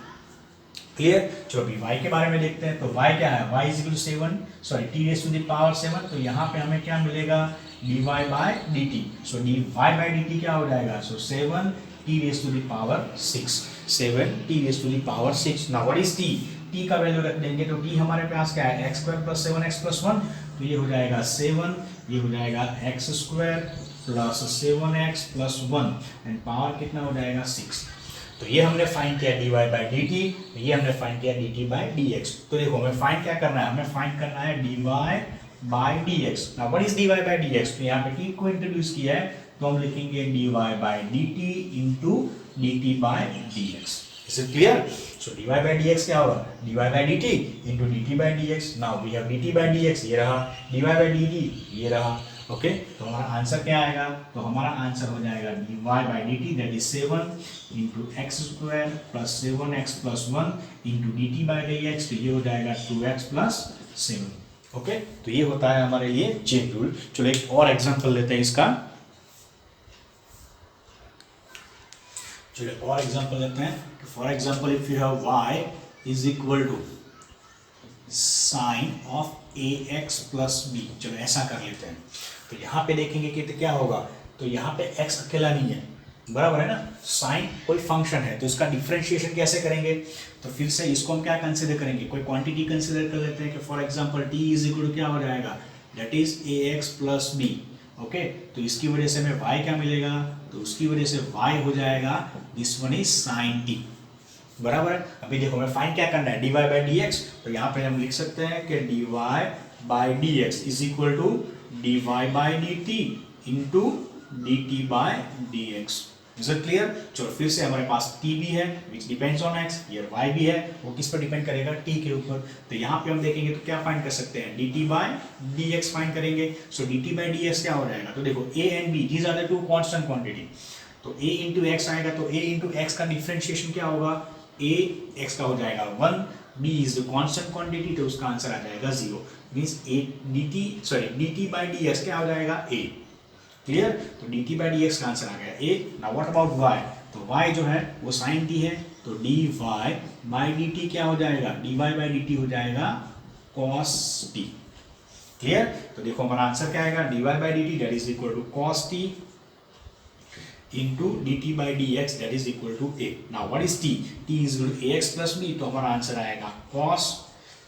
Speaker 1: क्लियर, चलो अभी y के बारे में देखते हैं। तो y क्या है, y is equal to 7 sorry t raise to the power 7, तो यहाँ पे हमें क्या मिलेगा dy by dt। So dy by dt क्या हो जाएगा, so 7 t raise to the power 6, 7 t raise to the power 6। Now what is t का वैल्यू रख देंगे, तो t हमारे पास क्या है x square plus 7x plus 1, तो ये हो जाएगा 7, ये हो जाएगा x square plus 7x plus 1 and power कितना हो जाएगा 6। तो ये हमने फाइंड किया dy बाई dt, ये हमने फाइंड किया dt बाई dx। तो देखो हमें फाइंड क्या करना है, हमें फाइंड करना है dy by dx। Now what is dy by dx, तो यहाँ पे t को इंट्रोड्यूस किया है, तो हम लिखेंगे dy by dt into dt by dx। Is it clear? So dy by dx क्या होगा? dy by dt into dt by dx. Now we have dt by dx ये रहा, dy by dt ये रहा. ओके, तो हमारा आंसर क्या आएगा? तो हमारा आंसर हो जाएगा dy by dt that is 7 into x square plus 7x plus 1 into dt by dx. तो ये हो जाएगा 2x plus 7. ओके, तो ये होता है हमारे लिए चेन रूल. चलो एक और एग्जांपल लेते हैं इसका. चलिए और एग्जांपल लेते हैं. For example if you have y is equal to sine of ax plus b. चलो ऐसा कर लेते हैं. तो यहाँ पे देखेंगे कि तो क्या होगा. तो यहाँ पे x अकेला नहीं है, बराबर है ना. साइन कोई फंक्शन है, तो इसका डिफरेंशिएशन कैसे करेंगे. तो फिर से इसको हम क्या कंसीडर करेंगे, कोई क्वांटिटी कंसीडर कर लेते हैं कि for example t is equal to क्या हो जाएगा, that is ax plus b. Okay, तो इसकी वजह से हमें y क्या मिलेगा, तो उसकी वजह से y हो जाएगा this one is sine t. बराबर है. अभी देखो हमें फाइंड क्या करना है, dy बाई dx. तो यहाँ पे हम लिख सकते हैं कि dy by dx is equal to dy by dt into dt by dx. Is it clear. चलो फिर से हमारे पास t भी है which depends on x, here y भी है, वो किस पर डिपेंड करेगा, t के ऊपर. तो यहाँ पे हम देखेंगे तो क्या फाइंड कर सकते हैं, dt बाई dx फाइंड करेंगे. सो dt बाई dx क्या हो जाएगा. तो देखो a and b these are the two constant quantity. तो a इंटू एक्स आएगा, तो a इंटू एक्स का डिफरेंशिएशन क्या होगा, a x का हो जाएगा 1, b is the constant quantity, तो उसका आंसर आ जाएगा 0. Means a dt by dx क्या हो जाएगा a. क्लियर. तो dt बाई dx का आंसर आ गया a. Now what about y. तो y जो है वो sin t है, तो dy बाई dt क्या हो जाएगा, dy बाई dt हो जाएगा cos t. क्लियर. तो देखो हमारा आंसर क्या आएगा, dy by dt that is equal to cos t into dt by dx that is equal to a. Now what is t? t is equal to ax plus b. तो हमारा आंसर आएगा cos,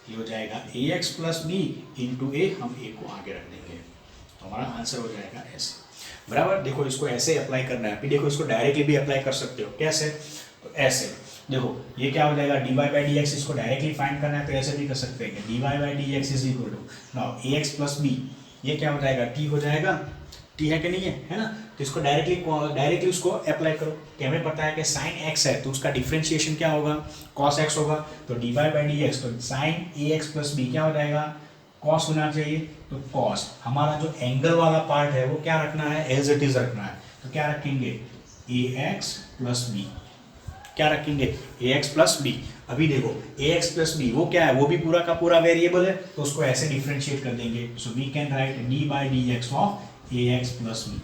Speaker 1: ये हो जाएगा ax plus b into a. हम a को आगे रख देंगे, तो हमारा आंसर हो जाएगा ऐसे. बराबर. देखो इसको ऐसे अप्लाई करना है. अभी देखो इसको डायरेक्टली भी अप्लाई कर सकते हो. कैसे, तो ऐसे देखो ये क्या हो जाएगा, dy by dx. इसको डायरेक्टली फाइंड करना है तो ऐसे भी कर सकते हैं कि dy by dx is equal to now ax plus b. ये क्या हो जाएगा, t हो जाएगा. t है कि नहीं है, है ना. तो इसको डायरेक्टली उसको अप्लाई करो कि हमें पता है कि साइन x है, तो उसका डिफरेंशिएशन क्या होगा, cos x होगा. तो dy by dx, तो साइन ax प्लस b क्या हो जाएगा, cos होना चाहिए. तो cos हमारा जो एंगल वाला पार्ट है वो क्या रखना है, एज इट इज रखना है. तो क्या रखेंगे, ax प्लस b. क्या रखेंगे, ax प्लस b. अभी देखो ax प्लस b वो क्या है, वो भी पूरा का पूरा वेरिएबल है, तो उसको ऐसे डिफरेंशिएट कर देंगे. So we can write d by dx of ax plus b.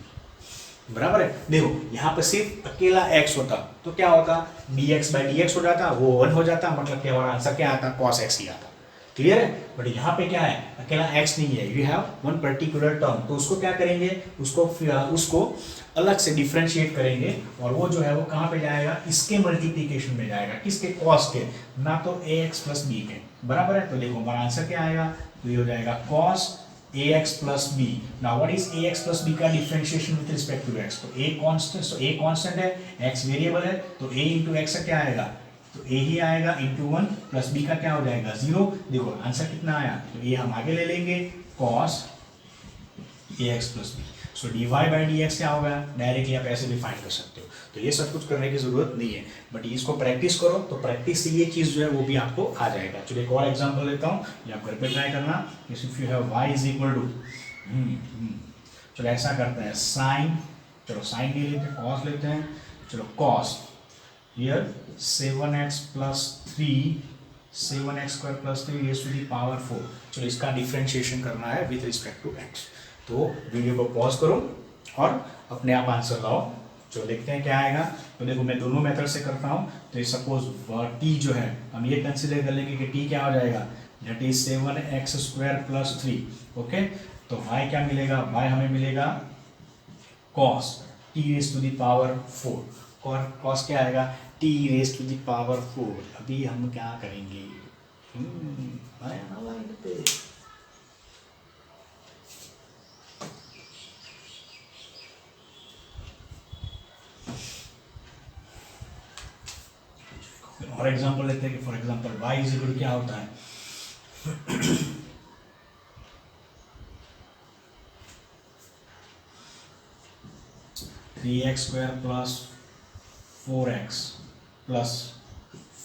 Speaker 1: बराबर है. देखो यहाँ पर सिर्फ अकेला x होता तो क्या होता, dx बाई dx हो जाता, वो 1 हो जाता, मतलब क्या हमारा आंसर क्या आता, cos x ही आता. क्लियर है. बट यहाँ पे क्या है, अकेला x नहीं है, you have one particular term. तो उसको क्या करेंगे, उसको अलग से डिफरेंशिएट करेंगे, और वो जो है वो कहाँ पे जाएगा, इसके मल्टीप्लीकेशन में जाएगा. किसके, cos के, ना तो ax प्लस b के. बराबर है. तो देखो हमारा आंसर क्या आएगा, तो ये हो जाएगा cos ax plus b. Now what is ax plus b का differentiation with respect to x. तो a कांस्टेंट, तो a कांस्टेंट है, x वेरिएबल है, तो a इंटू एक्स का क्या आएगा, तो a ही आएगा इंटू 1 प्लस b का क्या हो जाएगा 0. देखो आंसर कितना आया, तो ये हम आगे ले लेंगे cos ax plus b. So dy by dx क्या होगा, डायरेक्टली आप ऐसे भी फाइंड कर सकते हो. तो ये सब कुछ करने की जरूरत नहीं है, बट इसको प्रैक्टिस करो, तो प्रैक्टिस से ये चीज़ जो है वो भी आपको आ जाएगा. चलिए एक और एग्जांपल लेता हूँ, ये आप घर पे ट्राई करना. If you have y is equal to, चलो ऐसा करते हैं साइन, चलो साइन नहीं लेते, cos लेते हैं. चलो cos here 7x plus 3, 7x square plus 3 raise to the power 4. चलो इसका डिफरेंशिएशन करना है विद रिस्पेक्ट टू x. तो वीडियो को पॉज करो और अपने आप आंसर लाओ. जो देखते हैं क्या आएगा. तो देखो मैं दोनों मेथड से करता हूँ. तो सपोज t जो है हम ये कंसिडर कर लेंगे कि t क्या हो जाएगा, that is 7x square plus 3. Okay, तो y क्या मिलेगा, y हमें मिलेगा cos t raise to the power 4. और cos क्या आएगा, t raise to the power 4. अभी हम क्या करेंगे, और एग्जांपल लेते हैं कि for example y is equal क्या होता है, three x square plus 4x plus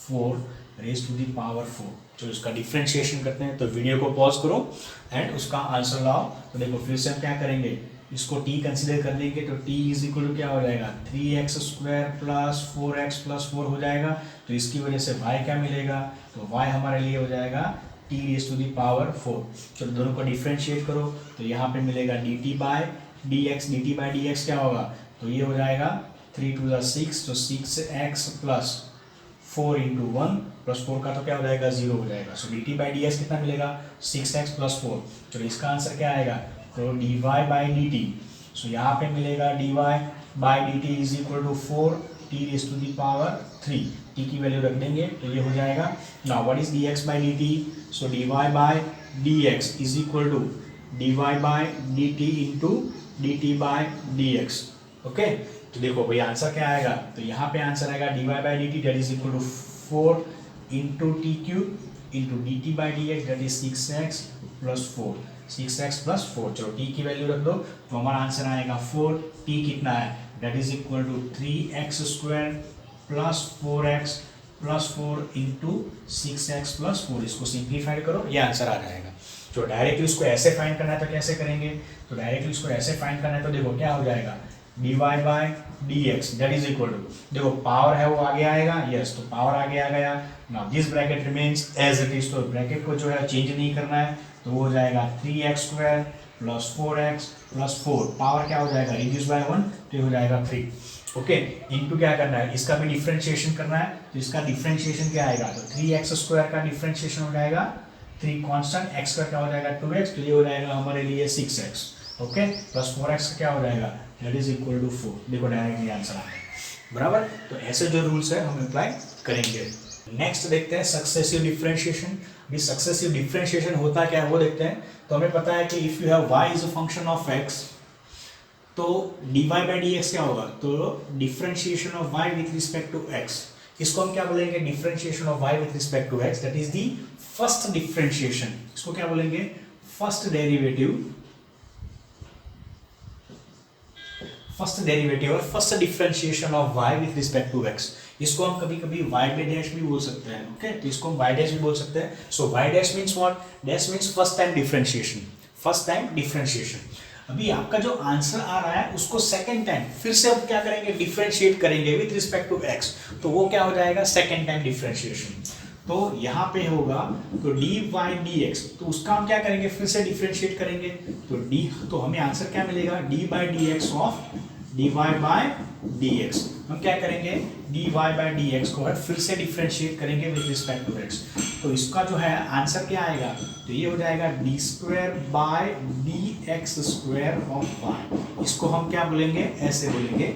Speaker 1: 4 raise to the power 4। तो इसका डिफ्रेंशिएशन करते हैं, तो वीडियो को पॉज करो एंड उसका आंसर लाओ। तो देखो फिर से हम क्या करेंगे, इसको t कंसीडर कर लेंगे, तो t इज इक्वल टू क्या हो जाएगा 3x square plus 4x plus 4 हो जाएगा। तो इसकी वजह से y क्या मिलेगा, तो y हमारे लिए हो जाएगा t raise to the power 4। चलो दोनों को डिफ्रेंशिएट करो, तो यहाँ पे मिलेगा dt बाय dx क्या होगा, तो ये हो जाएगा 3 to the 6, तो 6x प्लस 4 इंटू 1 प्लस 4 का तो क्या हो जाएगा 0 हो जाएगा। सो dt बाई ds कितना मिलेगा 6x प्लस 4। चलो इसका आंसर क्या आएगा, तो dy बाई dt। सो यहाँ पे मिलेगा dy by dt is equal to 4 t raise to the power 3। t की वैल्यू रख देंगे तो ये हो जाएगा। Now what is dx by dt, so dy by dx is equal to dy by dt into dt by dx। Okay, तो देखो भाई आंसर क्या आएगा, तो यहाँ पे आंसर आएगा dy by dt that is equal to 4 into t cube into dt by dx that is 6x plus 4, 6x plus 4। चलो t की वैल्यू रख दो, तो हमारा आंसर आएगा 4, t कितना है that is equal to 3x square plus 4x plus 4 into 6x plus 4। इसको सिंप्लीफाइड करो, ये आंसर आ जाएगा। जो डायरेक्टली इसको ऐसे फाइंड करना है तो कैसे करेंगे, तो डायरेक्टली इसको ऐसे फाइंड करना है तो देखो क्या हो जाएगा dy by dx that is equal to, देखो पावर है वो आगे आएगा, यस तो पावर आगे आ गया। Now this bracket remains as it is, तो ब्रैकेट को जो है चेंज नहीं करना है, तो वो हो जाएगा 3x square plus 4x plus 4, power क्या हो जाएगा रिड्यूस बाय 1, तो ये हो जाएगा 3। ओके, इनटू क्या करना है, इसका भी डिफरेंशिएशन करना है, तो इसका डिफरेंशिएशन क्या आएगा, तो 3x स्क्वायर का डिफरेंशिएशन हो जाएगा 3 कांस्टेंट, x का क्या हो जाएगा 2x, तो ये हो जाएगा हमारे लिए 6x। ओके, प्लस 4x का क्या हो जाएगा दैट इज इक्वल टू 4। देखो डायरेक्टली आंसर आ गया, बराबर। तो ऐसे जो रूल्स है हम अप्लाई करेंगे। नेक्स्ट देखते हैं सक्सेसिव डिफरेंशिएशन। भी सक्सेसिव डिफरेंशिएशन होता क्या है वो देखते हैं। तो हमें पता है कि if you have y is a function of x, तो dy बाई dx क्या होगा, तो differentiation of y with respect to x। इसको हम क्या बोलेंगे, differentiation of y with respect to x, that is the first differentiation. इसको क्या बोलेंगे, फर्स्ट डेरिवेटिव और first differentiation of y with respect to x। इसको हम कभी कभी y पे डैश भी बोल सकते हैं। ओके, तो इसको हम y डैश भी बोल सकते हैं। सो y dash means what, dash means first time differentiation. अभी आपका जो आंसर आ रहा है उसको सेकंड टाइम फिर से हम क्या करेंगे, डिफरेंशिएट करेंगे विथ रिस्पेक्ट टू x, तो वो क्या हो जाएगा सेकंड टाइम डिफरेंशिएशन। तो यहाँ पे होगा तो dy dx, तो उसका हम क्या करेंगे फिर से डिफरेंशिएट करेंगे, तो हमें आंसर क्या मिलेगा dy बाई dx। हम क्या करेंगे dy बाई dx को फिर से डिफरेंशिएट करेंगे विद रिस्पेक्ट टू x। तो इसका जो है आंसर क्या आएगा, तो ये हो जाएगा D square by dx square of y। इसको हम क्या बोलेंगे, ऐसे बोलेंगे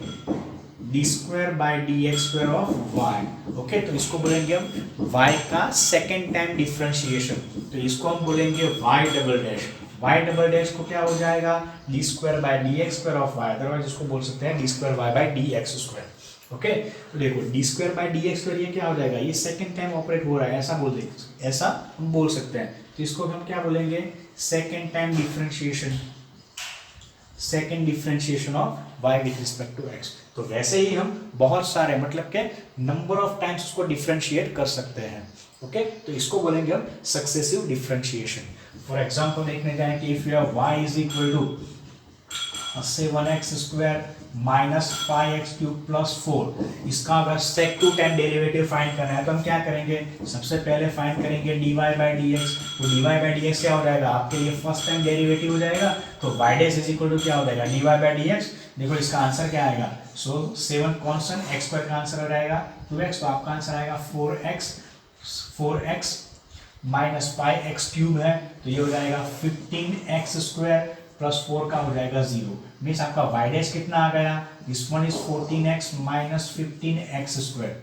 Speaker 1: D square by dx square of y। Okay, तो इसको बोलेंगे हम y का सेकेंड टाइम डिफरेंशिएशन, तो इसको हम बोलेंगे y double dash. y double dash को क्या हो जाएगा D square by dx square of y, otherwise इसको बोल सकते हैं D square y by dx square. Okay, तो देखो D square by dx square ये क्या हो जाएगा, ये सेकेंड टाइम ऑपरेट हो रहा है, ऐसा हम बोल सकते हैं। तो इसको हम क्या बोलेंगे second time differentiation of y with respect to x। तो वैसे ही हम बहुत सारे मतलब के नंबर ऑफ टाइम्स उसको डिफरेंशिएट कर सकते हैं। ओके, तो इसको बोलेंगे हम सक्सेसिव डिफरेंशिएशन। फॉर एग्जांपल देखने जाएं कि if you have y is equal to 7x square minus 5x cube plus 4, इसका अगर second time derivative find करना है तो हम क्या करेंगे, सबसे पहले फाइंड करेंगे dy बाई dx। तो dy बाई dx क्या हो जाएगा, आपके लिए फर्स्ट टाइम डेरिवेटिव हो जाएगा, तो y dash is equal to क्या हो जाएगा dy बाई dx। देखो इसका आंसर क्या आएगा, सो 7 कांस्टेंट, x स्क्वायर का आंसर आ जाएगा 2x, तो आपका आंसर आएगा 4x माइनस 5x क्यूब है, तो ये हो जाएगा 15x स्क्वायर प्लस 4 का हो जाएगा 0। मीन्स आपका y डैश कितना आ गया, this one is 14x minus 15x square.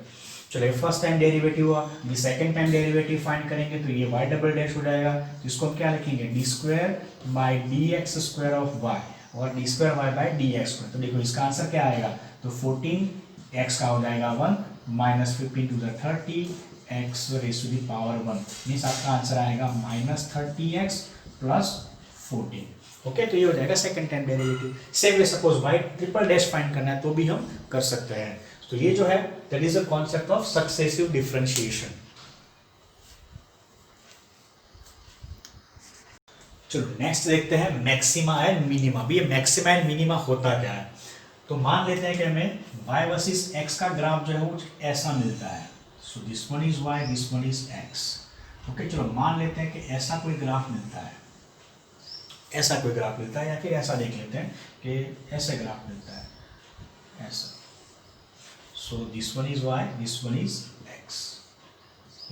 Speaker 1: चलिए फर्स्ट टाइम डेरिवेटिव हुआ, ये सेकंड टाइम डेरिवेटिव फाइंड करेंगे तो ये y डबल डैश हो जाएगा, तो इसको हम क्या लिखेंगे D square by dx square of y और D square y by dx square. तो देखो इसका आंसर क्या आएगा, तो 14x का हो जाएगा 1 minus 15 to the 30 x raise to the power 1, means आपका आंसर आएगा माइनस 30x प्लस 14। ओके, तो ये हो जाएगा second time derivative. Same way suppose y triple dash find करना है तो भी हम कर सकते हैं। तो ये जो है that is the concept of successive differentiation. चलो नेक्स्ट देखते हैं मैक्सिमा एंड मिनिमा। ये मैक्सिमा एंड मिनिमा होता क्या है? तो मान लेते हैं कि हमें y वर्सेस x का ग्राफ जो है वो ऐसा मिलता है। सो this one is y, this one is x। Okay, चलो मान लेते हैं कि ऐसा कोई ग्राफ मिलता है, ऐसा कोई ग्राफ मिलता है, या फिर ऐसा देख लेते हैं कि ऐसे ग्राफ मिलता है, ऐसा। सो this one is y, this one is x।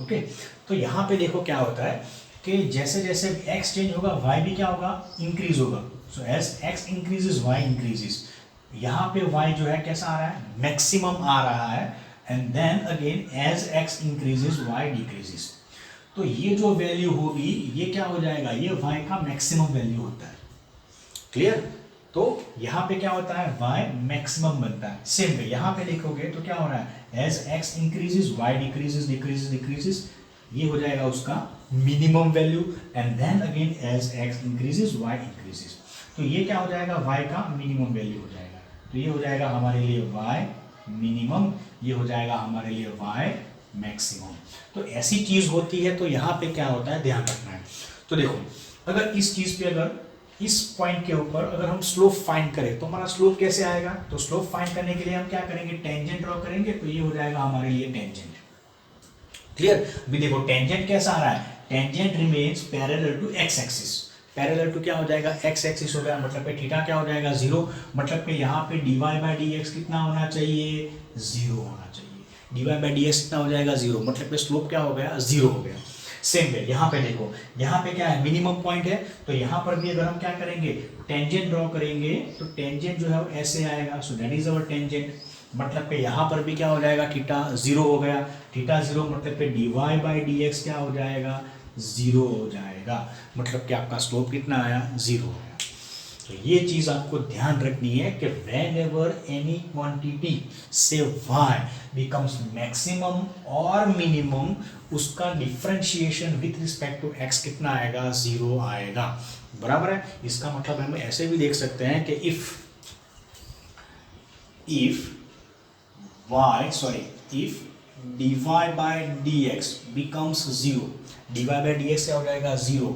Speaker 1: Okay, तो यहाँ पे देखो क्या होता है कि जैसे जैसे x चेंज होगा y भी क्या होगा, इंक्रीज होगा। So as x increases y increases. यहाँ पे y जो है कैसा आ रहा है, मैक्सिमम आ रहा है, and then again as x increases y decreases. तो ये जो वैल्यू होगी ये क्या हो जाएगा, ये y का मैक्सिमम वैल्यू होता है। क्लियर? तो यहाँ पे क्या होता है, y मैक्सिमम बनता है। सेम वे यहाँ पे देखोगे तो क्या हो रहा है, as x increases y decreases decreases decreases, ये हो जाएगा उसका minimum value, and then again as x increases y increases. तो ये क्या हो जाएगा, y का मिनिमम वैल्यू हो जाएगा। तो ये हो जाएगा हमारे लिए y मिनिमम, ये हो जाएगा हमारे लिए y मैक्सिमम। तो ऐसी चीज होती है, तो यहाँ पे क्या होता है ध्यान रखना है। तो देखो अगर इस चीज पे, अगर इस पॉइंट के ऊपर अगर हम स्लोप फाइंड करें तो हमारा स्लोप कैसे आएगा, तो स्लोप फाइंड करने के लिए हम क्या करेंगे, टेंजेंट ड्रॉ करेंगे। तो ये हो जाएगा हमारे लिए टेंजेंट। क्लियर? अभी देखो टेंजेंट कैसा आ रहा है, tangent remains parallel to x axis. Parallel to क्या हो जाएगा, एक्स एक्सिस हो गया, मतलब पे थीटा क्या हो जाएगा, जीरो। मतलब पे यहाँ पे dy बाई डी एक्स कितना होना चाहिए, जीरो होना चाहिए। dy बाई डी एक्स कितना हो जाएगा, जीरो। मतलब पे स्लोप क्या हो गया, जीरो हो गया। सेम वे यहाँ पे देखो, यहाँ पे क्या है, मिनिमम पॉइंट है। तो यहाँ पर भी अगर हम क्या करेंगे, टेंजेंट ड्रॉ करेंगे, तो टेंजेंट जो है वो ऐसे आएगा। सो दैट इज अवर टेंजेंट। मतलब पे यहाँ पर भी क्या हो जाएगा, थीटा जीरो हो गया। थीटा जीरो मतलब पे dy बाई डी एक्स क्या हो जाएगा, जीरो हो जाएगा। मतलब कि आपका स्लोप कितना आया, जीरो आया। तो ये चीज आपको ध्यान रखनी है कि whenever any quantity say y becomes maximum और minimum, उसका differentiation with respect to x कितना आएगा, जीरो आएगा। बराबर है? इसका मतलब हम ऐसे भी देख सकते हैं कि if dy by dx becomes zero, dy by dx क्या हो जाएगा, जीरो,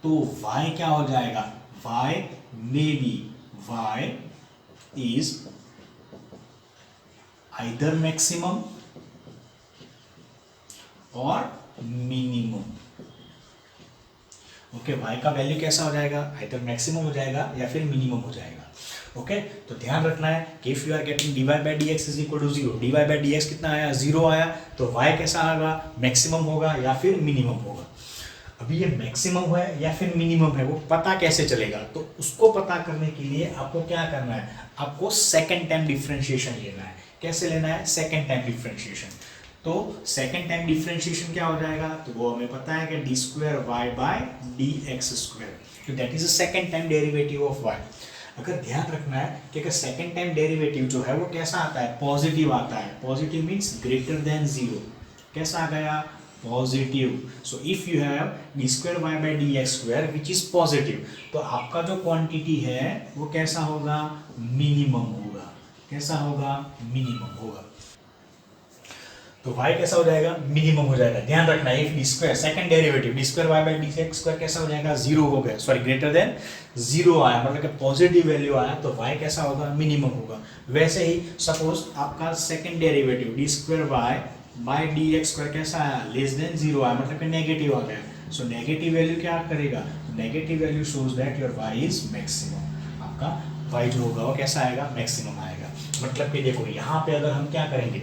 Speaker 1: तो y क्या हो जाएगा, y may be, y is either maximum और minimum। ओके, y का वैल्यू कैसा हो जाएगा, आइदर मैक्सिमम हो जाएगा या फिर मिनिमम हो जाएगा। ओके, तो ध्यान रखना है कि if you are getting dy by d x is equal to zero, dy by d x कितना आया, जीरो आया, तो y कैसा आएगा, मैक्सिमम होगा या फिर मिनिमम होगा। अभी ये मैक्सिमम है या फिर मिनिमम है वो पता कैसे चलेगा, तो उसको पता करने के लिए आपको क्या करना है, आपको सेकेंड टाइम डिफरेंशिएशन लेना है। कैसे लेना है, सेकेंड टाइम डिफरेंशिएशन। तो सेकेंड टाइम डिफरेंशिएशन क्या हो जाएगा, तो वो हमें पता है कि d square y by d x square, तो that is the second time derivative of y। अगर ध्यान रखना है कि अगर सेकेंड टाइम डेरिवेटिव जो है वो कैसा आता है, पॉजिटिव आता है। Positive means greater than zero. कैसा आ गया, positive. So if you have d square y by d x square which is positive, तो आपका जो क्वांटिटी है वो कैसा होगा, मिनिमम होगा। कैसा होगा, मिनिमम होगा। तो y कैसा हो जाएगा, मिनिमम हो जाएगा। ध्यान रखना है, if d square second derivative d square y by d x square कैसा हो जाएगा, जीरो हो गया, सॉरी ग्रेटर देन जीरो आया, मतलब कि पॉजिटिव वैल्यू आया, तो y कैसा होगा, मिनिमम होगा। वैसे ही सपोज आपका second derivative d square y by d x square कैसा आया, लेस देन जीरो आया, मतलब कि नेगेटिव आ गया। सो नेगेटिव वैल्यू क्या करेगा, negative value shows that your y is maximum. आपका y जो होगा वो कैसा आएगा, मैक्सिमम आएगा। मतलब कि देखो यहाँ पे अगर हम क्या करेंगे,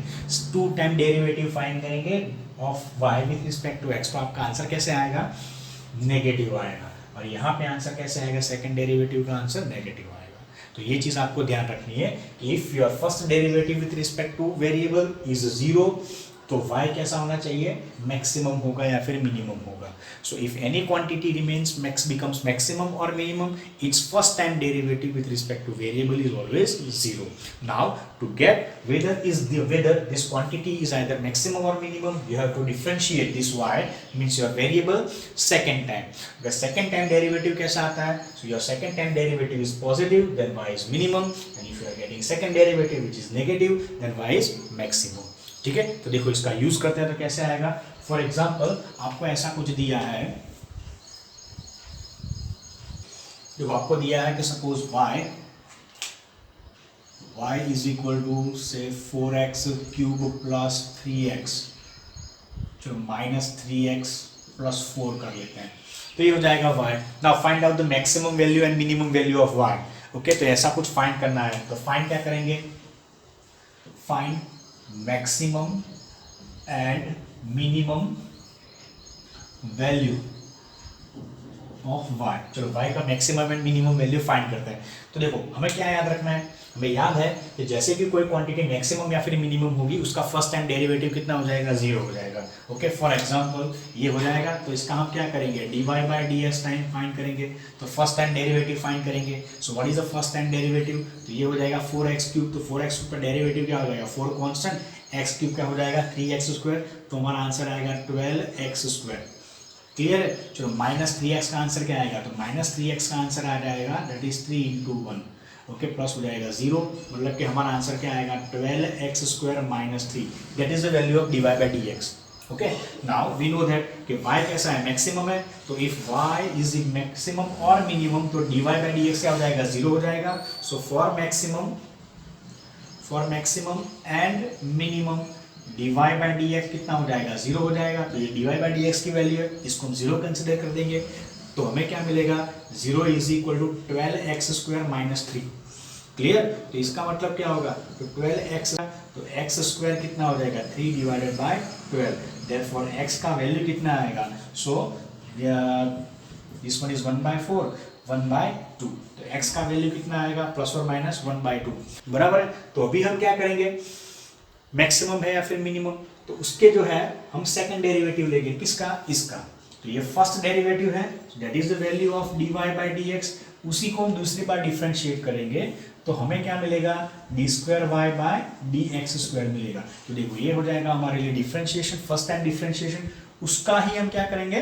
Speaker 1: टू टाइम डेरिवेटिव फाइंड करेंगे of y with respect to x, तो आपका आंसर कैसे आएगा, नेगेटिव आएगा। और यहाँ पे आंसर कैसे आएगा, सेकंड डेरिवेटिव का आंसर नेगेटिव आएगा। तो ये चीज़ आपको ध्यान रखनी है कि if your first derivative with respect two variable is zero, तो y कैसा होना चाहिए, मैक्सिमम होगा या फिर मिनिमम होगा. So if any quantity remains becomes maximum or minimum, its first time derivative with respect to variable is always 0. Now to get whether this quantity is either maximum or minimum, you have to differentiate this y means your variable second time. The second time derivative कैसा आता है, so your second time derivative is positive, then y is minimum, and if you are getting second derivative which is negative, then y is maximum. ठीक है, तो देखो इसका यूज करते हैं तो कैसे आएगा. फॉर एग्जाम्पल आपको ऐसा कुछ दिया है, जो आपको दिया है कि suppose y is equal to say 4x cube plus 3x, चलो माइनस 3x प्लस 4 कर लेते हैं, तो ये हो जाएगा y. Now find out the maximum value and minimum value of y. Okay, तो ऐसा कुछ फाइंड करना है, तो फाइंड क्या करेंगे, find maximum and minimum value of y. चलो y का maximum and minimum value find करते हैं. तो देखो हमें क्या याद रखना है, हमें याद है कि जैसे भी कोई क्वांटिटी मैक्सिमम या फिर मिनिमम होगी उसका फर्स्ट टाइम डेरिवेटिव कितना हो जाएगा, 0 हो जाएगा. ओके, फॉर एग्जांपल ये हो जाएगा, तो इसका हम क्या करेंगे, dy by dx time find करेंगे, तो फर्स्ट टाइम डेरिवेटिव फाइंड करेंगे. So what is the first time derivative, तो ये हो जाएगा 4x क्यूब, तो 4x का डेरिवेटिव क्या हो जाएगा, 4 कांस्टेंट, x क्यूब क्या हो जाएगा 3x स्क्वायर, तो हमारा आंसर आएगा 12x स्क्वायर. क्लियर है. चलो माइनस 3x का आंसर क्या आएगा, तो माइनस 3x का आंसर आ जाएगा that is 3 into 1. Okay, plus हो जाएगा 0, मतलब कि हमारा आंसर क्या आएगा 12x square minus 3, that is the value of dy by dx. Okay, now we know that कि y कैसा है, मैक्सिमम है, तो इफ y इज मैक्सिमम और मिनिमम तो dy बाई dx क्या हो जाएगा, 0 हो जाएगा. So for maximum and minimum dy by dx कितना हो जाएगा, 0 हो जाएगा. तो ये dy बाई dx की वैल्यू है, इसको हम 0 कंसिडर कर देंगे, तो हमें क्या मिलेगा, 0 is equal to 12x square minus 3. Clear. तो इसका मतलब क्या होगा, तो 12x, तो x स्क्वायर कितना हो जाएगा 3 डिवाइडेड बाय 12, देयरफॉर x का वैल्यू कितना आएगा, सो दिस वन इज 1/4, 1/2, तो x का वैल्यू कितना आएगा, प्लस और माइनस 1/2, बराबर है. तो अभी हम क्या करेंगे, मैक्सिमम है या फिर मिनिमम, तो उसके जो है हम सेकंड डेरिवेटिव लेंगे, किसका, इसका. तो ये फर्स्ट डेरिवेटिव है, that is the value of dy by dx, उसी को हम दूसरी बार डिफरेंशिएट करेंगे, तो हमें क्या मिलेगा, d square y by dx square मिलेगा. तो देखो ये हो जाएगा हमारे लिए डिफरेंशिएशन, फर्स्ट टाइम डिफरेंशिएशन, उसका ही हम क्या करेंगे,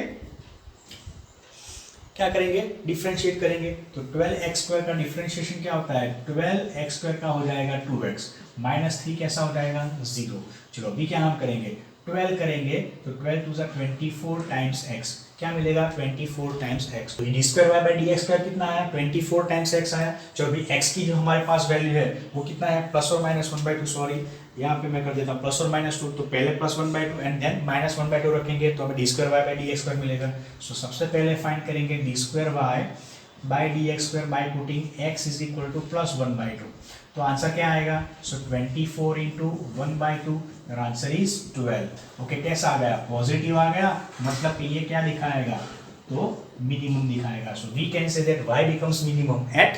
Speaker 1: डिफरेंशिएट करेंगे. तो 12x स्क्वायर का डिफरेंशिएशन क्या होता है, 12x स्क्वायर का हो जाएगा 2x, माइनस 3 कैसा हो जाएगा 0. चलो अभी क्या हम करेंगे, 12 करेंगे, तो 12 टू 24 टाइम्स x, क्या मिलेगा 24 टाइम्स x. तो d square y by d x square कितना आया, 24 टाइम्स x आया. चलो अभी x की जो हमारे पास वैल्यू है वो कितना है, प्लस और माइनस 1/2, सॉरी यहाँ पे मैं कर देता हूँ प्लस और माइनस 2, तो पहले प्लस 1/2 एंड देन माइनस 1/2 रखेंगे, तो हमें d square y by d x square मिलेगा. सो सबसे पहले फाइंड करेंगे d square y by d x square by putting x is equal to plus 1/2, तो आंसर क्या आएगा, so 24 into 1/2, your answer is 12. Okay, कैसा आ गया, पॉजिटिव आ गया, मतलब कि ये क्या दिखाएगा, तो मिनिमम दिखाएगा. So we can say that y becomes minimum at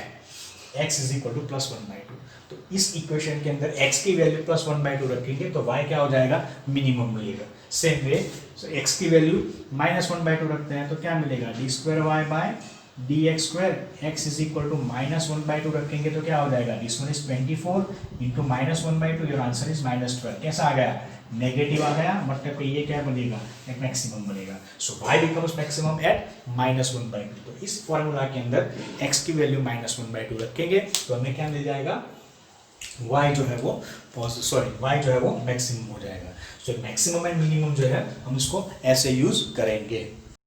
Speaker 1: x is equal to plus 1/2. तो इस इक्वेशन के अंदर x की वैल्यू प्लस 1/2 रखेंगे तो y क्या हो जाएगा, मिनिमम मिलेगा. सेम वे सो x की वैल्यू माइनस 1/2 रखते हैं तो क्या मिलेगा, d square y by d x square, x is equal to minus 1/2 रखेंगे तो क्या हो जाएगा, this one is 24 into minus 1/2, your answer is minus 12. कैसा आ गया, नेगेटिव आ गया, मतलब कि ये क्या बनेगा, एक मैक्सिमम बनेगा. So y becomes maximum at minus 1/2. तो इस फॉर्मूला के अंदर x की वैल्यू माइनस 1/2 रखेंगे तो हमें क्या मिल जाएगा, y जो है वो मैक्सिमम हो जाएगा. सो मैक्सिमम एंड मिनिमम जो है हम इसको ऐसे यूज करेंगे.